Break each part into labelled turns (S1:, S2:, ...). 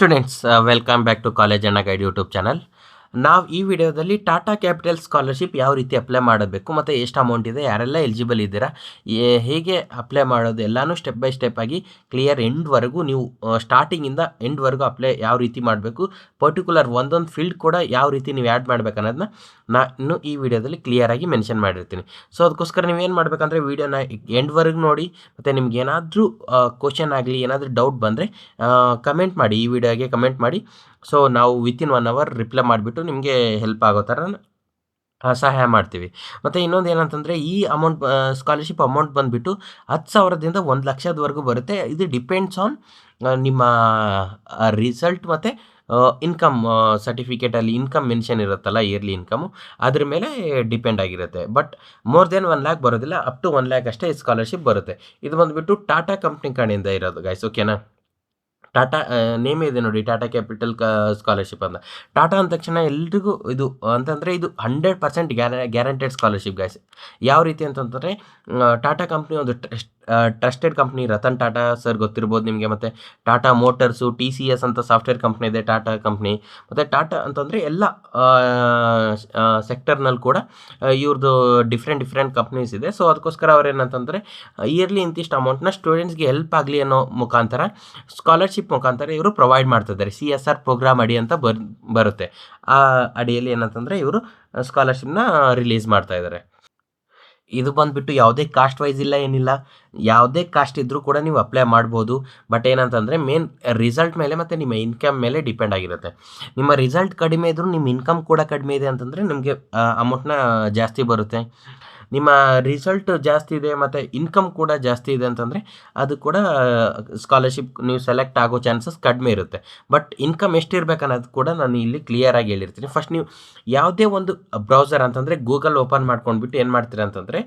S1: Students, welcome back to college ಅಣ್ಣ guide YouTube channel. ನಾವು ಈ ವಿಡಿಯೋದಲ್ಲಿ ಟಾಟಾ ಕ್ಯಾಪಿಟಲ್ ಸ್ಕಾಲರ್ಶಿಪ್ ಯಾವ ರೀತಿ ಅಪ್ಲೈ ಮಾಡಬೇಕು ಮತ್ತು ಎಷ್ಟು ಅಮೌಂಟ್ ಇದೆ, ಯಾರೆಲ್ಲ ಎಲಿಜಿಬಲ್ ಇದ್ದೀರಾ, ಹೇಗೆ ಅಪ್ಲೈ ಮಾಡೋದು ಎಲ್ಲನೂ ಸ್ಟೆಪ್ ಬೈ ಸ್ಟೆಪ್ ಆಗಿ ಕ್ಲಿಯರ್ ಎಂಡ್ವರೆಗೂ ನೀವು ಸ್ಟಾರ್ಟಿಂಗಿಂದ ಎಂಡ್ವರೆಗೂ ಅಪ್ಲೈ ಯಾವ ರೀತಿ ಮಾಡಬೇಕು, ಪರ್ಟಿಕ್ಯುಲರ್ ಒಂದೊಂದು ಫೀಲ್ಡ್ ಕೂಡ ಯಾವ ರೀತಿ ನೀವು ಆ್ಯಡ್ ಮಾಡಬೇಕು ಅನ್ನೋದನ್ನ ನಾನು ಈ ವಿಡಿಯೋದಲ್ಲಿ ಕ್ಲಿಯರಾಗಿ ಮೆನ್ಷನ್ ಮಾಡಿರ್ತೀನಿ. ಸೊ ಅದಕ್ಕೋಸ್ಕರ ನೀವೇನು ಮಾಡಬೇಕಂದ್ರೆ ವೀಡಿಯೋನ ಎಂಡ್ವರೆಗೂ ನೋಡಿ, ಮತ್ತು ನಿಮ್ಗೆ ಏನಾದರೂ ಕ್ವಶನ್ ಆಗಲಿ ಏನಾದರೂ ಡೌಟ್ ಬಂದರೆ ಕಮೆಂಟ್ ಮಾಡಿ, ಈ ವಿಡಿಯೋಗೆ ಕಮೆಂಟ್ ಮಾಡಿ. ಸೊ ನಾವು ವಿತಿನ್ 1 ಅವರ್ ರಿಪ್ಲೈ ಮಾಡಿಬಿಟ್ಟು ನಿಮಗೆ ಹೆಲ್ಪ್ ಆಗೋ ಥರ ಸಹಾಯ ಮಾಡ್ತೀವಿ. ಮತ್ತು ಇನ್ನೊಂದು ಏನಂತಂದರೆ, ಈ ಅಮೌಂಟ್ ಸ್ಕಾಲರ್ಶಿಪ್ ಅಮೌಂಟ್ ಬಂದುಬಿಟ್ಟು 10,000ದಿಂದ 1,00,000ದವರೆಗೂ ಬರುತ್ತೆ. ಇದು ಡಿಪೆಂಡ್ಸ್ ಆನ್ ನಿಮ್ಮ ರಿಸಲ್ಟ್ ಮತ್ತು ಇನ್ಕಮ್ ಸರ್ಟಿಫಿಕೇಟಲ್ಲಿ ಇನ್ಕಮ್ ಮೆನ್ಷನ್ ಇರುತ್ತಲ್ಲ, ಇಯರ್ಲಿ ಇನ್ಕಮು, ಅದ್ರ ಮೇಲೆ ಡಿಪೆಂಡ್ ಆಗಿರುತ್ತೆ. ಬಟ್ ಮೋರ್ ದೆನ್ 1 ಲ್ಯಾಕ್ ಬರೋದಿಲ್ಲ, ಅಪ್ ಟು 1 ಲ್ಯಾಕ್ ಅಷ್ಟೇ ಸ್ಕಾಲರ್ಶಿಪ್ ಬರುತ್ತೆ. ಇದು ಬಂದುಬಿಟ್ಟು ಟಾಟಾ ಕಂಪ್ನಿ ಕಡೆಯಿಂದ ಇರೋದು ಗೈಸ್, ಓಕೆನಾ. ಟಾಟಾ ನೇಮೇ ಇದೆ ನೋಡಿ, ಟಾಟಾ ಕ್ಯಾಪಿಟಲ್ ಸ್ಕಾಲರ್ಶಿಪ್ ಅಂತ. ಟಾಟಾ ಅಂದ ತಕ್ಷಣ ಎಲ್ರಿಗೂ ಇದು ಅಂತಂದರೆ ಇದು 100% ಗ್ಯಾರಂಟೆಡ್ ಸ್ಕಾಲರ್ಶಿಪ್ ಗೈಸ್. ಯಾವ ರೀತಿ ಅಂತಂದರೆ, ಟಾಟಾ ಕಂಪ್ನಿ ಒಂದು trusted company. Ratan Tata sir ಗೊತ್ತಿರ್ಬೋದು ನಿಮಗೆ. ಮತ್ತು ಟಾಟಾ ಮೋಟರ್ಸು, TCS ಅಂತ ಸಾಫ್ಟ್ವೇರ್ ಕಂಪ್ನಿ ಇದೆ ಟಾಟಾ ಕಂಪ್ನಿ. ಮತ್ತು ಟಾಟಾ ಅಂತಂದರೆ ಎಲ್ಲ ಸೆಕ್ಟರ್ನಲ್ಲಿ ಕೂಡ ಇವ್ರದ್ದು ಡಿಫ್ರೆಂಟ್ ಕಂಪ್ನೀಸ್ ಇದೆ. ಸೊ ಅದಕ್ಕೋಸ್ಕರ ಅವ್ರು ಏನಂತಂದರೆ, ಇಯರ್ಲಿ ಇಂತಿಷ್ಟು ಅಮೌಂಟ್ನ ಸ್ಟೂಡೆಂಟ್ಸ್ಗೆ ಹೆಲ್ಪ್ ಆಗಲಿ ಅನ್ನೋ ಮುಖಾಂತರ ಸ್ಕಾಲರ್ಶಿಪ್ ಮುಖಾಂತರ ಇವರು ಪ್ರೊವೈಡ್ ಮಾಡ್ತಿದ್ದಾರೆ. CSR ಪ್ರೋಗ್ರಾಮ್ ಅಡಿ ಅಂತ ಬರುತ್ತೆ. ಆ ಅಡಿಯಲ್ಲಿ ಏನಂತಂದರೆ ಇವರು ಸ್ಕಾಲರ್ಶಿಪ್ನ ರಿಲೀಸ್ ಮಾಡ್ತಾ ಇದ್ದಾರೆ. ಇದು ಬಂದುಬಿಟ್ಟು ಯಾವುದೇ ಕಾಸ್ಟ್ ವೈಸ್ ಇಲ್ಲ, ಏನಿಲ್ಲ. ಯಾವುದೇ ಕಾಸ್ಟ್ ಇದ್ದರೂ ಕೂಡ ನೀವು ಅಪ್ಲೈ ಮಾಡ್ಬೋದು. ಬಟ್ ಏನಂತಂದರೆ ಮೇನ್ ರಿಸಲ್ಟ್ ಮೇಲೆ ಮತ್ತು ನಿಮ್ಮ ಇನ್ಕಮ್ ಮೇಲೆ ಡಿಪೆಂಡ್ ಆಗಿರುತ್ತೆ. ನಿಮ್ಮ ರಿಸಲ್ಟ್ ಕಡಿಮೆ ಇದ್ದರೂ ನಿಮ್ಮ ಇನ್ಕಮ್ ಕೂಡ ಕಡಿಮೆ ಇದೆ ಅಂತಂದರೆ ನಿಮಗೆ ಅಮೌಂಟ್ನ ಜಾಸ್ತಿ ಬರುತ್ತೆ. ನಿಮ್ಮ ರಿಸಲ್ಟ್ ಜಾಸ್ತಿ ಇದೆ ಮತ್ತು ಇನ್ಕಮ್ ಕೂಡ ಜಾಸ್ತಿ ಇದೆ ಅಂತಂದರೆ ಅದು ಕೂಡ ಸ್ಕಾಲರ್ಶಿಪ್ ನೀವು ಸೆಲೆಕ್ಟ್ ಆಗೋ ಚಾನ್ಸಸ್ ಕಡಿಮೆ ಇರುತ್ತೆ. ಬಟ್ ಇನ್ಕಮ್ ಎಷ್ಟಿರ್ಬೇಕು ಅನ್ನೋದು ಕೂಡ ನಾನು ಇಲ್ಲಿ ಕ್ಲಿಯರಾಗಿ ಹೇಳಿರ್ತೀನಿ. ಫಸ್ಟ್ ನೀವು ಯಾವುದೇ ಒಂದು ಬ್ರೌಸರ್ ಅಂತಂದರೆ ಗೂಗಲ್ ಓಪನ್ ಮಾಡ್ಕೊಂಡ್ಬಿಟ್ಟು ಏನು ಮಾಡ್ತೀರಾ ಅಂತಂದರೆ,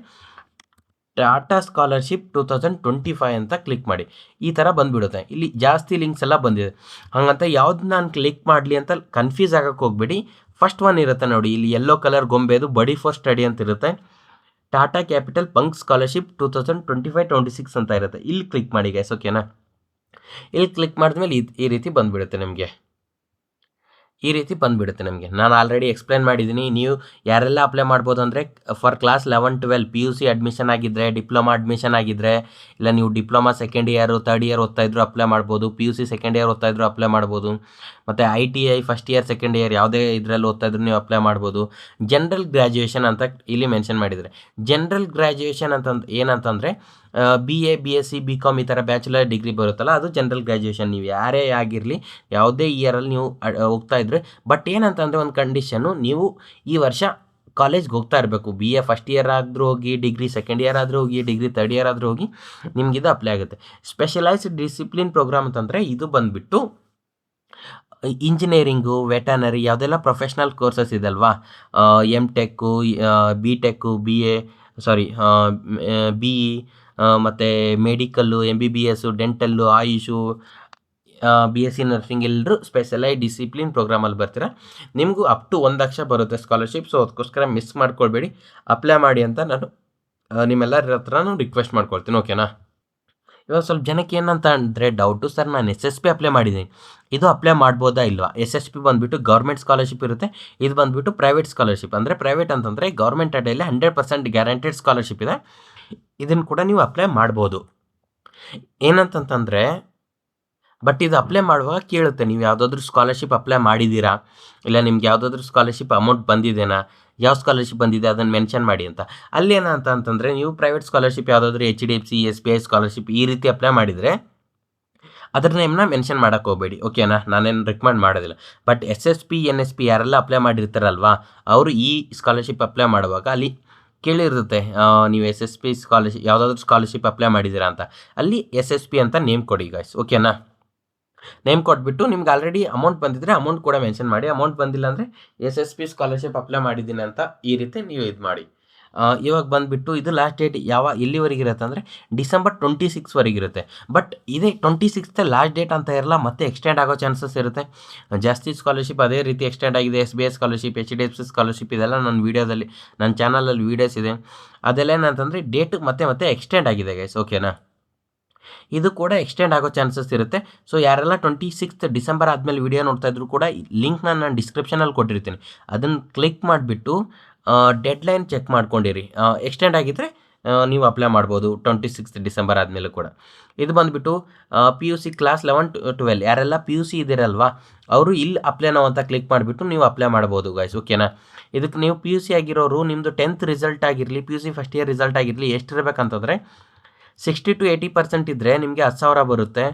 S1: ಟಾಟಾ ಸ್ಕಾಲರ್ಶಿಪ್ 2025 ಅಂತ ಕ್ಲಿಕ್ ಮಾಡಿ. ಈ ಥರ ಬಂದುಬಿಡುತ್ತೆ. ಇಲ್ಲಿ ಜಾಸ್ತಿ ಲಿಂಕ್ಸ್ ಎಲ್ಲ ಬಂದಿದೆ. ಹಾಗಂತ ಯಾವ್ದು ನಾನು ಕ್ಲಿಕ್ ಮಾಡಲಿ ಅಂತ ಕನ್ಫ್ಯೂಸ್ ಆಗೋಕ್ಕೆ ಹೋಗ್ಬೇಡಿ. ಫಸ್ಟ್ ಒನ್ ಇರುತ್ತೆ ನೋಡಿ, ಇಲ್ಲಿ ಯೆಲ್ಲೋ ಕಲರ್ ಗೊಂಬೆದು ಬಡಿ ಫಾರ್ ಸ್ಟಡಿ ಅಂತ ಇರುತ್ತೆ. ಟಾಟಾ ಕ್ಯಾಪಿಟಲ್ ಪಂಕ್ ಸ್ಕಾಲರ್ಶಿಪ್ 2025-26 ಅಂತ ಇರುತ್ತೆ. ಇಲ್ಲಿ ಕ್ಲಿಕ್ ಮಾಡಿ ಗೈಸ್, ಓಕೆನಾ. ಇಲ್ಲಿ ಕ್ಲಿಕ್ ಮಾಡಿದ್ಮೇಲೆ ಈ ರೀತಿ ಬಂದುಬಿಡುತ್ತೆ ನಿಮಗೆ. ನಾನು ಆಲ್ರೆಡಿ ಎಕ್ಸ್ಪ್ಲೇನ್ ಮಾಡಿದ್ದೀನಿ. ನೀವು ಯಾರೆಲ್ಲ ಅಪ್ಲೈ ಮಾಡ್ಬೋದು ಅಂದರೆ, ಫಾರ್ ಕ್ಲಾಸ್ 11-12 PUC ಅಡ್ಮಿಷನ್ ಆಗಿದ್ದರೆ, ಡಿಪ್ಲೊಮಾ ಅಡ್ಮಿಷನ್ ಆಗಿದ್ದರೆ, ಇಲ್ಲ ನೀವು diploma second year third year ಓದ್ತಾ ಇದ್ರು ಅಪ್ಲೈ ಮಾಡ್ಬೋದು. PUC ಸೆಕೆಂಡ್ ಇಯರ್ ಓದ್ತಾ ಇದ್ರು ಅಪ್ಲೈ ಮಾಡ್ಬೋದು. ಮತ್ತು ITI first year second year ಯಾವುದೇ ಇದರಲ್ಲಿ ಓದ್ತಾ ಇದ್ರು ನೀವು ಅಪ್ಲೈ ಮಾಡ್ಬೋದು. ಜನರಲ್ ಗ್ರ್ಯಾಜುಯೇಷನ್ ಅಂತ ಇಲ್ಲಿ ಮೆನ್ಷನ್ ಮಾಡಿದರೆ, ಜನರಲ್ ಗ್ರ್ಯಾಜುಯೇಷನ್ ಏನಂತಂದರೆ BA BSc BCom ಈ ಥರ ಬ್ಯಾಚುಲರ್ ಡಿಗ್ರಿ ಬರುತ್ತಲ್ಲ, ಅದು ಜನರಲ್ ಗ್ರ್ಯಾಜುಯೇಷನ್. ನೀವು ಯಾರೇ ಆಗಿರಲಿ, ಯಾವುದೇ ಇಯರಲ್ಲಿ ನೀವು ಹೋಗ್ತಾ ಇದ್ರೆ. ಬಟ್ ಏನಂತಂದರೆ ಒಂದು ಕಂಡೀಷನ್ನು, ನೀವು ಈ ವರ್ಷ ಕಾಲೇಜ್ಗೆ ಹೋಗ್ತಾ ಇರಬೇಕು. BA ಫಸ್ಟ್ ಇಯರ್ ಆದರೂ ಹೋಗಿ, ಡಿಗ್ರಿ ಸೆಕೆಂಡ್ ಇಯರ್ ಆದರೂ ಹೋಗಿ, ಡಿಗ್ರಿ ಥರ್ಡ್ ಇಯರ್ ಆದರೂ ಹೋಗಿ, ನಿಮಗಿದು ಅಪ್ಲೈ ಆಗುತ್ತೆ. ಸ್ಪೆಷಲೈಸ್ಡ್ ಡಿಸಿಪ್ಲಿನ್ ಪ್ರೋಗ್ರಾಮ್ ಅಂತಂದರೆ ಇದು ಬಂದುಬಿಟ್ಟು ಇಂಜಿನಿಯರಿಂಗು, ವೆಟರ್ನರಿ ಯಾವುದೆಲ್ಲ ಪ್ರೊಫೆಷ್ನಲ್ ಕೋರ್ಸಸ್ ಇದಲ್ವಾ, MTech, BTech, BE, ಮತ್ತು medical, MBBS, dental, AYUSH, BSc nursing, ಎಲ್ಲರೂ ಸ್ಪೆಷಲೈಸ್ ಡಿಸಿಪ್ಲಿನ್ ಪ್ರೋಗ್ರಾಮಲ್ಲಿ ಬರ್ತೀರಾ. ನಿಮಗೂ ಅಪ್ ಟು 1 ಲಕ್ಷ ಬರುತ್ತೆ ಸ್ಕಾಲರ್ಶಿಪ್. ಸೊ ಅದಕ್ಕೋಸ್ಕರ ಮಿಸ್ ಮಾಡ್ಕೊಳ್ಬೇಡಿ, ಅಪ್ಲೈ ಮಾಡಿ ಅಂತ ನಾನು ನಿಮ್ಮೆಲ್ಲರ ಹತ್ರನೂ ರಿಕ್ವೆಸ್ಟ್ ಮಾಡ್ಕೊಳ್ತೀನಿ, ಓಕೆನಾ. ಇವಾಗ ಸ್ವಲ್ಪ ಜನಕ್ಕೆ ಏನಂತ ಅಂದರೆ ಡೌಟು, ಸರ್ ನಾನು SSP ಅಪ್ಲೈ ಮಾಡಿದ್ದೀನಿ, ಇದು ಅಪ್ಲೈ ಮಾಡ್ಬೋದಾ ಇಲ್ವಾ? SSP ಬಂದುಬಿಟ್ಟು ಗೌರ್ಮೆಂಟ್ ಸ್ಕಾಲರ್ಶಿಪ್ ಇರುತ್ತೆ. ಇದು ಬಂದುಬಿಟ್ಟು ಪ್ರೈವೇಟ್ ಸ್ಕಾಲರ್ಶಿಪ್. ಅಂದರೆ ಪ್ರೈವೇಟ್ ಅಂತಂದರೆ ಗೌರ್ಮೆಂಟ್ ಅಡಿಯಲ್ಲಿ 100% ಗ್ಯಾರಂಟೆಡ್ ಸ್ಕಾಲರ್ಶಿಪ್ ಇದೆ. ಇದನ್ನು ಕೂಡ ನೀವು ಅಪ್ಲೈ ಮಾಡ್ಬೋದು. ಏನಂತಂತಂದರೆ, ಬಟ್ ಇದು ಅಪ್ಲೈ ಮಾಡುವಾಗ ಕೇಳುತ್ತೆ, ನೀವು ಯಾವುದಾದ್ರೂ ಸ್ಕಾಲರ್ಶಿಪ್ ಅಪ್ಲೈ ಮಾಡಿದ್ದೀರಾ, ಇಲ್ಲ ನಿಮ್ಗೆ ಯಾವುದಾದ್ರೂ ಸ್ಕಾಲರ್ಶಿಪ್ ಅಮೌಂಟ್ ಬಂದಿದೆನಾ, ಯಾವ ಸ್ಕಾಲರ್ಶಿಪ್ ಬಂದಿದೆ ಅದನ್ನು ಮೆನ್ಷನ್ ಮಾಡಿ ಅಂತ. ಅಲ್ಲೇನಂತಂದರೆ, ನೀವು ಪ್ರೈವೇಟ್ ಸ್ಕಾಲರ್ಶಿಪ್ ಯಾವುದಾದ್ರೂ HDFC SBI ಸ್ಕಾಲರ್ಶಿಪ್ ಈ ರೀತಿ ಅಪ್ಲೈ ಮಾಡಿದರೆ ಅದ್ರ ನೇಮ್ನ ಮೆನ್ಷನ್ ಮಾಡೋಕ್ಕೆ ಹೋಗಬೇಡಿ, ಓಕೆನಾ. ನಾನೇನು ರೆಕಮೆಂಡ್ ಮಾಡೋದಿಲ್ಲ. ಬಟ್ SSP NSP ಯಾರೆಲ್ಲ ಅಪ್ಲೈ ಮಾಡಿರ್ತಾರಲ್ವಾ, ಅವರು ಈ ಸ್ಕಾಲರ್ಶಿಪ್ ಅಪ್ಲೈ ಮಾಡುವಾಗ ಅಲ್ಲಿ ಕೇಳಿರುತ್ತೆ, ನೀವು SSP ಸ್ಕಾಲರ್ಶಿಪ್ ಯಾವುದಾದ್ರೂ ಸ್ಕಾಲರ್ಶಿಪ್ ಅಪ್ಲೈ ಮಾಡಿದ್ದೀರಾ ಅಂತ. ಅಲ್ಲಿ SSP ಅಂತ ನೇಮ್ ಕೊಡಿ ಗಾಯ್ಸ್, ಓಕೆನಾ. ನೇಮ್ ಕೊಟ್ಬಿಟ್ಟು ನಿಮ್ಗೆ ಆಲ್ರೆಡಿ ಅಮೌಂಟ್ ಬಂದಿದ್ದರೆ ಅಮೌಂಟ್ ಕೂಡ ಮೆನ್ಷನ್ ಮಾಡಿ. ಅಮೌಂಟ್ ಬಂದಿಲ್ಲ ಅಂದರೆ SSP ಸ್ಕಾಲರ್ಶಿಪ್ ಅಪ್ಲೈ ಮಾಡಿದ್ದೀನಿ ಅಂತ ಈ ರೀತಿ ನೀವು ಇದು ಮಾಡಿ. ಇವಾಗ ಬಂದುಬಿಟ್ಟು ಇದು ಲಾಸ್ಟ್ ಡೇಟ್ ಎಲ್ಲಿವರೆಗೆ ಇರುತ್ತೆ ಅಂದರೆ ಡಿಸೆಂಬರ್ 26ವರೆಗೆ ಇರುತ್ತೆ. ಬಟ್ ಇದೇ 26 ಲಾಸ್ಟ್ ಡೇಟ್ ಅಂತ ಇರಲ್ಲ, ಮತ್ತೆ ಎಕ್ಸ್ಟೆಂಡ್ ಆಗೋ ಚಾನ್ಸಸ್ ಇರುತ್ತೆ. ಜಾಸ್ತಿ ಸ್ಕಾಲರ್ಶಿಪ್ ಅದೇ ರೀತಿ ಎಕ್ಸ್ಟೆಂಡ್ ಆಗಿದೆ. SBI ಸ್ಕಾಲರ್ಶಿಪ್, HDFC ಸ್ಕಾಲರ್ಶಿಪ್, ಇದೆಲ್ಲ ನನ್ನ ಚಾನಲಲ್ಲಿ ವೀಡಿಯೋಸ್ ಇದೆ. ಅದೆಲ್ಲ ಏನಂತಂದರೆ ಡೇಟ್ ಮತ್ತೆ ಎಕ್ಸ್ಟೆಂಡ್ ಆಗಿದೆ ಗೈಸ್, ಓಕೆನಾ. ಇದು ಕೂಡ ಎಕ್ಸ್ಟೆಂಡ್ ಆಗೋ ಚಾನ್ಸಸ್ ಇರುತ್ತೆ. ಸೊ ಯಾರೆಲ್ಲ 26th ಡಿಸೆಂಬರ್ ಆದಮೇಲೆ ವಿಡಿಯೋ ನೋಡ್ತಾ ಇದ್ರು ಕೂಡ ಲಿಂಕ್ನ ನಾನು ಡಿಸ್ಕ್ರಿಪ್ಷನಲ್ಲಿ ಕೊಟ್ಟಿರ್ತೀನಿ. ಅದನ್ನು ಕ್ಲಿಕ್ ಮಾಡಿಬಿಟ್ಟು ಡೆಡ್ಲೈನ್ ಚೆಕ್ ಮಾಡ್ಕೊಂಡಿರಿ. ಎಕ್ಸ್ಟೆಂಡ್ ಆಗಿದ್ದರೆ ನೀವು ಅಪ್ಲೈ ಮಾಡ್ಬೋದು 26th ಡಿಸೆಂಬರ್ ಆದಮೇಲೆ ಕೂಡ. ಇದು ಬಂದುಬಿಟ್ಟು ಪಿ ಯು ಸಿ ಕ್ಲಾಸ್ 11-12 ಯಾರೆಲ್ಲ ಪಿ ಯು ಸಿ ಇದ್ದೀರಲ್ವಾ ಅವರು ಇಲ್ಲಿ ಅಪ್ಲೈ ನಾವು ಅಂತ ಕ್ಲಿಕ್ ಮಾಡಿಬಿಟ್ಟು ನೀವು ಅಪ್ಲೈ ಮಾಡ್ಬೋದು ಗೈಸ್, ಓಕೆನಾ. ಇದಕ್ಕೆ ನೀವು ಪಿ ಯು ಸಿ ಆಗಿರೋರು ನಿಮ್ಮದು 10th ರಿಸಲ್ಟ್ ಆಗಿರಲಿ, P U C first year result ಆಗಿರಲಿ ಎಷ್ಟಿರಬೇಕಂತಂದರೆ 60-80% ಇದ್ದರೆ ನಿಮಗೆ 10,000 ಬರುತ್ತೆ.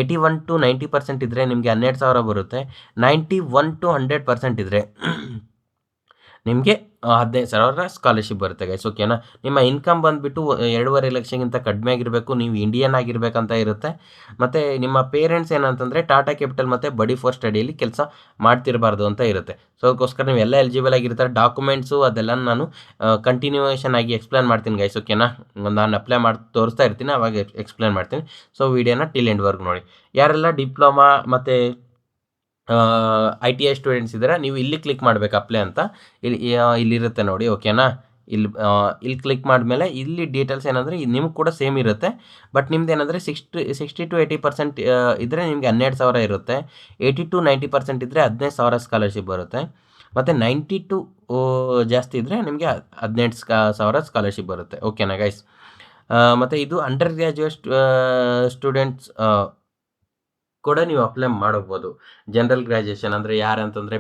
S1: 81-90% ಇದ್ದರೆ ನಿಮಗೆ 12,000 ಬರುತ್ತೆ. 91-100% ಇದ್ದರೆ ನಿಮಗೆ 15,000 ಸ್ಕಾಲರ್ಶಿಪ್ ಬರುತ್ತೆ ಗೈಸ್, ಓಕೆನಾ. ನಿಮ್ಮ ಇನ್ಕಮ್ ಬಂದುಬಿಟ್ಟು 2.5 ಲಕ್ಷಕ್ಕಿಂತ ಕಡಿಮೆ ಆಗಿರಬೇಕು, ನೀವು ಇಂಡಿಯನ್ ಆಗಿರಬೇಕಂತ ಇರುತ್ತೆ. ಮತ್ತು ನಿಮ್ಮ ಪೇರೆಂಟ್ಸ್ ಏನಂತಂದರೆ ಟಾಟಾ ಕ್ಯಾಪಿಟಲ್ ಮತ್ತು ಬಡಿ ಫಾರ್ ಸ್ಟಡಿಯಲ್ಲಿ ಕೆಲಸ ಮಾಡ್ತಿರಬಾರ್ದು ಅಂತ ಇರುತ್ತೆ. ಸೊ ಅದಕ್ಕೋಸ್ಕರ ನೀವು ಎಲ್ಲ ಎಲಿಜಿಬಲ್ ಆಗಿರ್ತಾರೆ. ಡಾಕ್ಯುಮೆಂಟ್ಸು ಅದೆಲ್ಲ ನಾನು ಕಂಟಿನ್ಯೂಯೇಷನ್ ಆಗಿ ಎಕ್ಸ್ಪ್ಲೇನ್ ಮಾಡ್ತೀನಿ ಗೈಸ್, ಓಕೆನಾ. ನಾನು ಅಪ್ಲೈ ಮಾಡಿ ತೋರಿಸ್ತಾ ಇರ್ತೀನಿ, ಅವಾಗ ಎಕ್ಸ್ಪ್ಲೇನ್ ಮಾಡ್ತೀನಿ. ಸೊ ವಿಡಿಯೋನ ಟಿಲ್ ಎಂಡ್ವರೆಗೂ ನೋಡಿ. ಯಾರೆಲ್ಲ ಡಿಪ್ಲೊಮಾ ಮತ್ತು ITI ಸ್ಟೂಡೆಂಟ್ಸ್ ಇದ್ದಾರೆ ನೀವು ಇಲ್ಲಿ ಕ್ಲಿಕ್ ಮಾಡಬೇಕು ಅಪ್ಲೈ ಅಂತ. ಇಲ್ಲಿರುತ್ತೆ ನೋಡಿ, ಓಕೆನಾ. ಇಲ್ಲಿ ಕ್ಲಿಕ್ ಮಾಡಿದ್ಮೇಲೆ ಇಲ್ಲಿ ಡೀಟೇಲ್ಸ್ ಏನಂದರೆ ನಿಮ್ಗೆ ಕೂಡ ಸೇಮ್ ಇರುತ್ತೆ. ಬಟ್ ನಿಮ್ದು ಏನಂದರೆ 60-80% ಇದ್ದರೆ ನಿಮಗೆ 12,000 ಇರುತ್ತೆ. 80-90% ಇದ್ದರೆ 15,000 ಸ್ಕಾಲರ್ಶಿಪ್ ಬರುತ್ತೆ. ಮತ್ತು 90 ಜಾಸ್ತಿ ಇದ್ದರೆ ನಿಮಗೆ 18,000 ಸ್ಕಾಲರ್ಶಿಪ್ ಬರುತ್ತೆ, ಓಕೆನಾ ಗೈಸ್. ಮತ್ತು ಇದು ಅಂಡರ್ ಗ್ರ್ಯಾಜುಯೇಟ್ ಸ್ಟೂಡೆಂಟ್ಸ್ ಕೂಡ ನೀವು ಅಪ್ಲೈ ಮಾಡಬಹುದು. ಜನರಲ್ ಗ್ರ್ಯಾಜುಯೇಷನ್ ಅಂದರೆ ಯಾರಂತಂದರೆ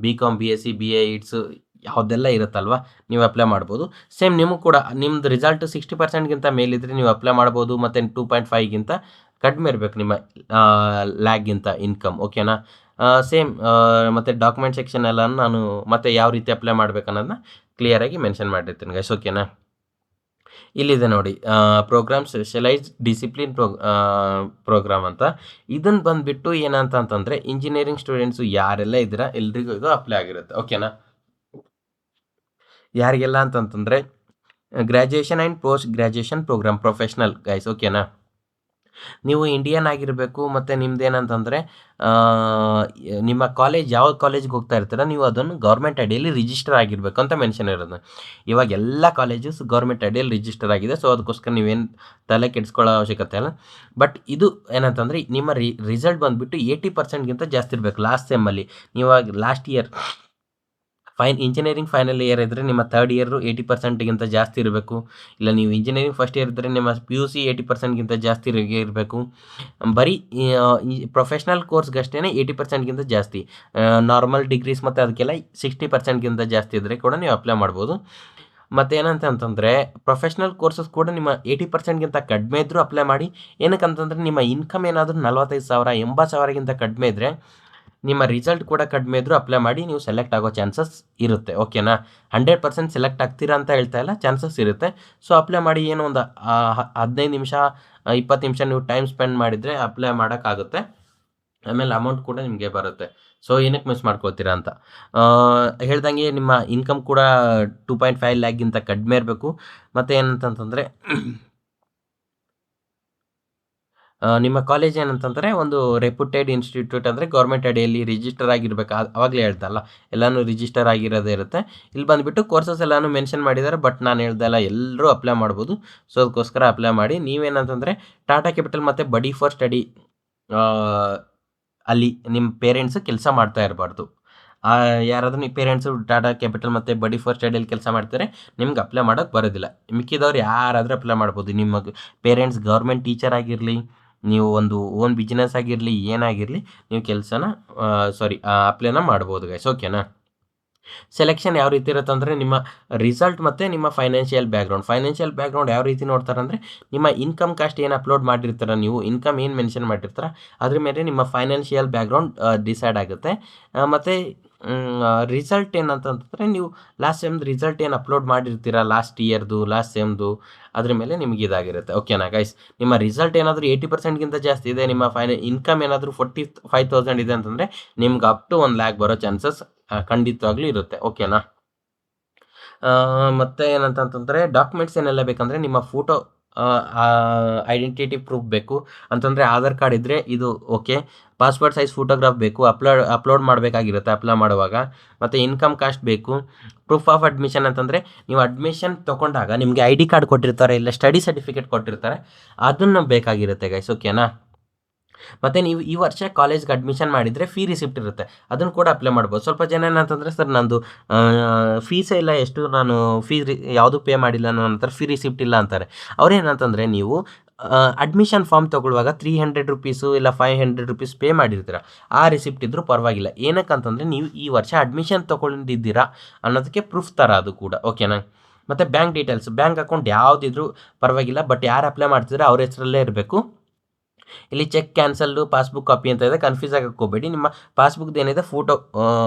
S1: BCom, BSc, BA ಇಟ್ಸು ಯಾವುದೆಲ್ಲ ಇರುತ್ತಲ್ವ ನೀವು ಅಪ್ಲೈ ಮಾಡ್ಬೋದು. ಸೇಮ್ ನಿಮಗೆ ಕೂಡ ನಿಮ್ಮದು ರಿಸಲ್ಟ್ 60%ಗಿಂತ ಮೇಲಿದ್ರೆ ನೀವು ಅಪ್ಲೈ ಮಾಡ್ಬೋದು. ಮತ್ತು 2.5ಗಿಂತ ಕಡಿಮೆ ಇರಬೇಕು ನಿಮ್ಮ ಲ್ಯಾಕ್ಗಿಂತ ಇನ್ಕಮ್, ಓಕೆನಾ. ಸೇಮ್ ಮತ್ತು ಡಾಕ್ಯುಮೆಂಟ್ ಸೆಕ್ಷನ್ ಎಲ್ಲ ನಾನು ಮತ್ತು ಯಾವ ರೀತಿ ಅಪ್ಲೈ ಮಾಡ್ಬೇಕನ್ನೋದನ್ನ ಕ್ಲಿಯರಾಗಿ ಮೆನ್ಷನ್ ಮಾಡಿರ್ತೀನಿ ಗೈಸ್, ಓಕೆನಾ. ಇಲ್ಲಿದೆ ನೋಡಿ, ಪ್ರೋಗ್ರಾಮ್ ಸ್ಪೆಷಲೈಸ್ಡ್ ಡಿಸಿಪ್ಲಿನ್ ಪ್ರೋಗ್ರಾಮ್ ಅಂತ. ಇದನ್ನು ಬಂದುಬಿಟ್ಟು ಏನಂತಂದರೆ ಇಂಜಿನಿಯರಿಂಗ್ ಸ್ಟೂಡೆಂಟ್ಸು ಯಾರೆಲ್ಲ ಇದ್ದೀರಾ ಎಲ್ರಿಗೂ ಇದು ಅಪ್ಲೈ ಆಗಿರುತ್ತೆ, ಓಕೆನಾ. ಯಾರಿಗೆಲ್ಲ ಅಂತಂತಂದರೆ graduation and post graduation program professional guys, ಓಕೆನಾ. ನೀವು ಇಂಡಿಯನ್ ಆಗಿರಬೇಕು. ಮತ್ತು ನಿಮ್ದೇನಂತಂದರೆ ನಿಮ್ಮ ಕಾಲೇಜ್ ಯಾವ ಕಾಲೇಜ್ಗೆ ಹೋಗ್ತಾ ಇರ್ತೀರ ನೀವು ಅದನ್ನು ಗೌರ್ಮೆಂಟ್ ಅಡಿಯಲ್ಲಿ ರಿಜಿಸ್ಟರ್ ಆಗಿರಬೇಕು ಅಂತ ಮೆನ್ಷನ್ ಇರೋದು. ಇವಾಗ ಎಲ್ಲ ಕಾಲೇಜಸ್ ಗೌರ್ಮೆಂಟ್ ಅಡಿಯಲ್ಲಿ ರಿಜಿಸ್ಟರ್ ಆಗಿದೆ. ಸೊ ಅದಕ್ಕೋಸ್ಕರ ನೀವೇನು ತಲೆ ಕೆಡಿಸ್ಕೊಳ್ಳೋ ಅವಶ್ಯಕತೆ ಇಲ್ಲ. ಬಟ್ ಇದು ಏನಂತಂದರೆ ನಿಮ್ಮ ರಿಸಲ್ಟ್ ಬಂದುಬಿಟ್ಟು 80%ಗಿಂತ ಜಾಸ್ತಿ ಇರಬೇಕು ಲಾಸ್ಟ್ ಸೆಮ್ಮಲ್ಲಿ. ನೀವಾಗ last year engineering final year ಇದ್ದರೆ ನಿಮ್ಮ ಥರ್ಡ್ ಇಯರು 80%ಗಿಂತ ಜಾಸ್ತಿ ಇರಬೇಕು. ಇಲ್ಲ ನೀವು ಇಂಜಿನಿಯರಿಂಗ್ ಫಸ್ಟ್ ಇಯರ್ ಇದ್ದರೆ ನಿಮ್ಮ PUC 80%ಗಿಂತ ಜಾಸ್ತಿ ಇರಬೇಕು. ಬರೀ ಈ ಪ್ರೊಫೆಷ್ನಲ್ ಕೋರ್ಸ್ಗಷ್ಟೇ 80%ಗಿಂತ ಜಾಸ್ತಿ. ನಾರ್ಮಲ್ ಡಿಗ್ರೀಸ್ ಮತ್ತು ಅದಕ್ಕೆಲ್ಲ 60%ಗಿಂತ ಜಾಸ್ತಿ ಇದ್ದರೆ ಕೂಡ ನೀವು ಅಪ್ಲೈ ಮಾಡ್ಬೋದು. ಮತ್ತು ಏನಂತಂದರೆ ಪ್ರೊಫೆಷ್ನಲ್ ಕೋರ್ಸಸ್ ಕೂಡ ನಿಮ್ಮ 80%ಗಿಂತ ಕಡಿಮೆ ಇದ್ದರೂ ಅಪ್ಲೈ ಮಾಡಿ. ಏನಕ್ಕಂತಂದರೆ ನಿಮ್ಮ ಇನ್ಕಮ್ ಏನಾದರೂ 45,000 80,000ಗಿಂತ ಕಡಿಮೆ ಇದ್ದರೆ ನಿಮ್ಮ ರಿಸಲ್ಟ್ ಕೂಡ ಕಡಿಮೆ ಇದ್ದರೂ ಅಪ್ಲೈ ಮಾಡಿ, ನೀವು ಸೆಲೆಕ್ಟ್ ಆಗೋ ಚಾನ್ಸಸ್ ಇರುತ್ತೆ, ಓಕೆನಾ. 100% ಸೆಲೆಕ್ಟ್ ಆಗ್ತೀರಾ ಅಂತ ಹೇಳ್ತಾ ಇಲ್ಲ, ಚಾನ್ಸಸ್ ಇರುತ್ತೆ. ಸೊ ಅಪ್ಲೈ ಮಾಡಿ. ಏನೋ ಒಂದು 15 ನಿಮಿಷ 20 ನಿಮಿಷ ನೀವು ಟೈಮ್ ಸ್ಪೆಂಡ್ ಮಾಡಿದರೆ ಅಪ್ಲೈ ಮಾಡೋಕ್ಕಾಗುತ್ತೆ. ಆಮೇಲೆ ಅಮೌಂಟ್ ಕೂಡ ನಿಮಗೆ ಬರುತ್ತೆ. ಸೊ ಏನಕ್ಕೆ ಮಿಸ್ ಮಾಡ್ಕೊಳ್ತೀರಾ ಅಂತ ಹೇಳ್ದಂಗೆ ನಿಮ್ಮ ಇನ್ಕಮ್ ಕೂಡ 2.5 ಲ್ಯಾಕ್ಗಿಂತ ಕಡಿಮೆ ಇರಬೇಕು. ಮತ್ತು ಏನಂತಂತಂದರೆ ನಿಮ್ಮ ಕಾಲೇಜ್ ಏನಂತಂದರೆ ಒಂದು ರೆಪ್ಯೂಟೆಡ್ ಇನ್ಸ್ಟಿಟ್ಯೂಟ್ ಅಂದರೆ ಗೌರ್ಮೆಂಟ್ ಅಡಿಯಲ್ಲಿ ರಿಜಿಸ್ಟರ್ ಆಗಿರಬೇಕು. ಆವಾಗಲೇ ಹೇಳ್ತಲ್ಲ ಎಲ್ಲನೂ ರಿಜಿಸ್ಟರ್ ಆಗಿರೋದೇ ಇರುತ್ತೆ. ಇಲ್ಲಿ ಬಂದುಬಿಟ್ಟು ಕೋರ್ಸಸ್ ಎಲ್ಲನೂ ಮೆನ್ಷನ್ ಮಾಡಿದ್ದಾರೆ. ಬಟ್ ನಾನು ಹೇಳ್ದಲ್ಲ ಎಲ್ಲರೂ ಅಪ್ಲೈ ಮಾಡ್ಬೋದು. ಸೊ ಅದಕ್ಕೋಸ್ಕರ ಅಪ್ಲೈ ಮಾಡಿ. ನೀವೇನಂತಂದರೆ ಟಾಟಾ ಕ್ಯಾಪಿಟಲ್ ಮತ್ತು ಬಡಿ ಫಾರ್ ಸ್ಟಡಿ ಅಲ್ಲಿ ನಿಮ್ಮ ಪೇರೆಂಟ್ಸು ಕೆಲಸ ಮಾಡ್ತಾ ಇರಬಾರ್ದು. ಯಾರಾದರೂ ನಿಮ್ಮ ಪೇರೆಂಟ್ಸು ಟಾಟಾ ಕ್ಯಾಪಿಟಲ್ ಮತ್ತು ಬಡಿ ಫಾರ್ ಸ್ಟಡಿಯಲ್ಲಿ ಕೆಲಸ ಮಾಡ್ತಾರೆ, ನಿಮ್ಗೆ ಅಪ್ಲೈ ಮಾಡೋಕ್ಕೆ ಬರೋದಿಲ್ಲ. ಮಿಕ್ಕಿದವ್ರು ಯಾರಾದರೂ ಅಪ್ಲೈ ಮಾಡ್ಬೋದು. ನಿಮ್ಮ ಪೇರೆಂಟ್ಸ್ ಗೌರ್ಮೆಂಟ್ ಟೀಚರ್ ಆಗಿರಲಿ, ನೀವು ಒಂದು ಓನ್ ಬಿಸ್ನೆಸ್ ಆಗಿರಲಿ, ಏನಾಗಿರಲಿ ನೀವು ಅಪ್ಲೈನ ಮಾಡ್ಬೋದು ಗೈಸ್, ಓಕೆನಾ. ಸೆಲೆಕ್ಷನ್ ಯಾವ ರೀತಿ ಇರುತ್ತೆ ಅಂದರೆ ನಿಮ್ಮ ರಿಸಲ್ಟ್ ಮತ್ತು ನಿಮ್ಮ ಫೈನಾನ್ಷಿಯಲ್ ಬ್ಯಾಕ್ಗ್ರೌಂಡ್ ಯಾವ ರೀತಿ ನೋಡ್ತಾರೆ ಅಂದರೆ ನಿಮ್ಮ ಇನ್ಕಮ್ ಕಾಸ್ಟ್ ಏನು ಅಪ್ಲೋಡ್ ಮಾಡಿರ್ತೀರ, ನೀವು ಇನ್ಕಮ್ ಏನು ಮೆನ್ಷನ್ ಮಾಡಿರ್ತೀರ ಅದ್ರ ಮೇಲೆ ನಿಮ್ಮ ಫೈನಾನ್ಷಿಯಲ್ ಬ್ಯಾಕ್ಗ್ರೌಂಡ್ ಡಿಸೈಡ್ ಆಗುತ್ತೆ. ಮತ್ತು ರಿಸಲ್ಟ್ ಏನಂತಂದರೆ ನೀವು ಲಾಸ್ಟ್ ಸೆಮ್ದು ರಿಸಲ್ಟ್ ಏನು ಅಪ್ಲೋಡ್ ಮಾಡಿರ್ತೀರ ಲಾಸ್ಟ್ ಇಯರ್ದು ಲಾಸ್ಟ್ ಸೆಮ್ದು ಅದ್ರ ಮೇಲೆ ನಿಮಗೆ ಇದಾಗಿರುತ್ತೆ, ಓಕೆನಾ ಗೈಸ್. ನಿಮ್ಮ ರಿಸಲ್ಟ್ ಏನಾದರೂ 80%ಗಿಂತ ಜಾಸ್ತಿ ಇದೆ, ನಿಮ್ಮ ಇನ್ಕಮ್ ಏನಾದರೂ 45,000 ಇದೆ ಅಂತಂದರೆ ನಿಮ್ಗೆ ಅಪ್ ಟು 1 ಲ್ಯಾಕ್ ಬರೋ ಚಾನ್ಸಸ್ ಖಂಡಿತವಾಗ್ಲೂ ಇರುತ್ತೆ, ಓಕೆನಾ. ಮತ್ತು ಏನಂತಂತಂದರೆ ಡಾಕ್ಯುಮೆಂಟ್ಸ್ ಏನೆಲ್ಲ ಬೇಕಂದರೆ ನಿಮ್ಮ ಫೋಟೋ ಐಡೆಂಟಿಟಿ ಪ್ರೂಫ್ ಬೇಕು ಅಂತಂದರೆ ಆಧಾರ್ ಕಾರ್ಡ್ ಇದ್ದರೆ ಇದು ಓಕೆ. ಪಾಸ್ಪೋರ್ಟ್ ಸೈಜ್ ಫೋಟೋಗ್ರಾಫ್ ಬೇಕು, ಅಪ್ಲೋಡ್ ಮಾಡಬೇಕಾಗಿರುತ್ತೆ ಅಪ್ಲೈ ಮಾಡುವಾಗ. ಮತ್ತು ಇನ್ಕಮ್ ಕಾಸ್ಟ್ ಬೇಕು. ಪ್ರೂಫ್ ಆಫ್ ಅಡ್ಮಿಷನ್ ಅಂತಂದರೆ ನೀವು ಅಡ್ಮಿಷನ್ ತೊಗೊಂಡಾಗ ನಿಮಗೆ ID ಕಾರ್ಡ್ ಕೊಟ್ಟಿರ್ತಾರೆ, ಇಲ್ಲ ಸ್ಟಡಿ ಸರ್ಟಿಫಿಕೇಟ್ ಕೊಟ್ಟಿರ್ತಾರೆ, ಅದನ್ನು ಬೇಕಾಗಿರುತ್ತೆ ಗೈಸ್, ಓಕೆನಾ. ಮತ್ತು ನೀವು ಈ ವರ್ಷ ಕಾಲೇಜ್ಗೆ ಅಡ್ಮಿಷನ್ ಮಾಡಿದರೆ ಫೀ ರಿಸಿಪ್ಟ್ ಇರುತ್ತೆ, ಅದನ್ನು ಕೂಡ ಅಪ್ಲೈ ಮಾಡ್ಬೋದು. ಸ್ವಲ್ಪ ಜನ ಏನಂತಂದರೆ ಸರ್ ನಂದು ಫೀಸೇ ಇಲ್ಲ, ಎಷ್ಟು ನಾನು ಯಾವುದು ಪೇ ಮಾಡಿಲ್ಲ ಅನ್ನೋ ನಂತರ ಫೀ ರಿಸಿಪ್ಟ್ ಇಲ್ಲ ಅಂತಾರೆ. ಅವ್ರೇನಂತಂದರೆ ನೀವು ಅಡ್ಮಿಷನ್ ಫಾರ್ಮ್ ತೊಗೊಳ್ಳುವಾಗ 300 ರುಪೀಸು ಇಲ್ಲ 500 ರುಪೀಸ್ ಪೇ ಮಾಡಿರ್ತೀರ, ಆ ರಿಸಿಪ್ಟ್ ಇದ್ದರೂ ಪರವಾಗಿಲ್ಲ. ಏನಕ್ಕಂತಂದರೆ ನೀವು ಈ ವರ್ಷ ಅಡ್ಮಿಷನ್ ತೊಗೊಂಡಿದ್ದೀರಾ ಅನ್ನೋದಕ್ಕೆ ಪ್ರೂಫ್ ಥರ ಅದು ಕೂಡ, ಓಕೆನಾ. ಮತ್ತು ಬ್ಯಾಂಕ್ ಡೀಟೇಲ್ಸ್, ಬ್ಯಾಂಕ್ ಅಕೌಂಟ್ ಯಾವುದಿದ್ರೂ ಪರವಾಗಿಲ್ಲ, ಬಟ್ ಯಾರು ಅಪ್ಲೈ ಮಾಡ್ತಿದ್ರೆ ಅವ್ರ ಹೆಸರಲ್ಲೇ ಇರಬೇಕು. ಇಲ್ಲಿ ಚೆಕ್ ಕ್ಯಾನ್ಸಲ್ಡು ಪಾಸ್ಬುಕ್ ಕಾಪಿ ಅಂತ ಇದೆ, ಕನ್ಫ್ಯೂಸ್ ಆಗಕ್ಕೆ ಹೋಗಬೇಡಿ. ನಿಮ್ಮ ಪಾಸ್ಬುಕ್ದು ಏನಿದೆ ಫೋಟೋ,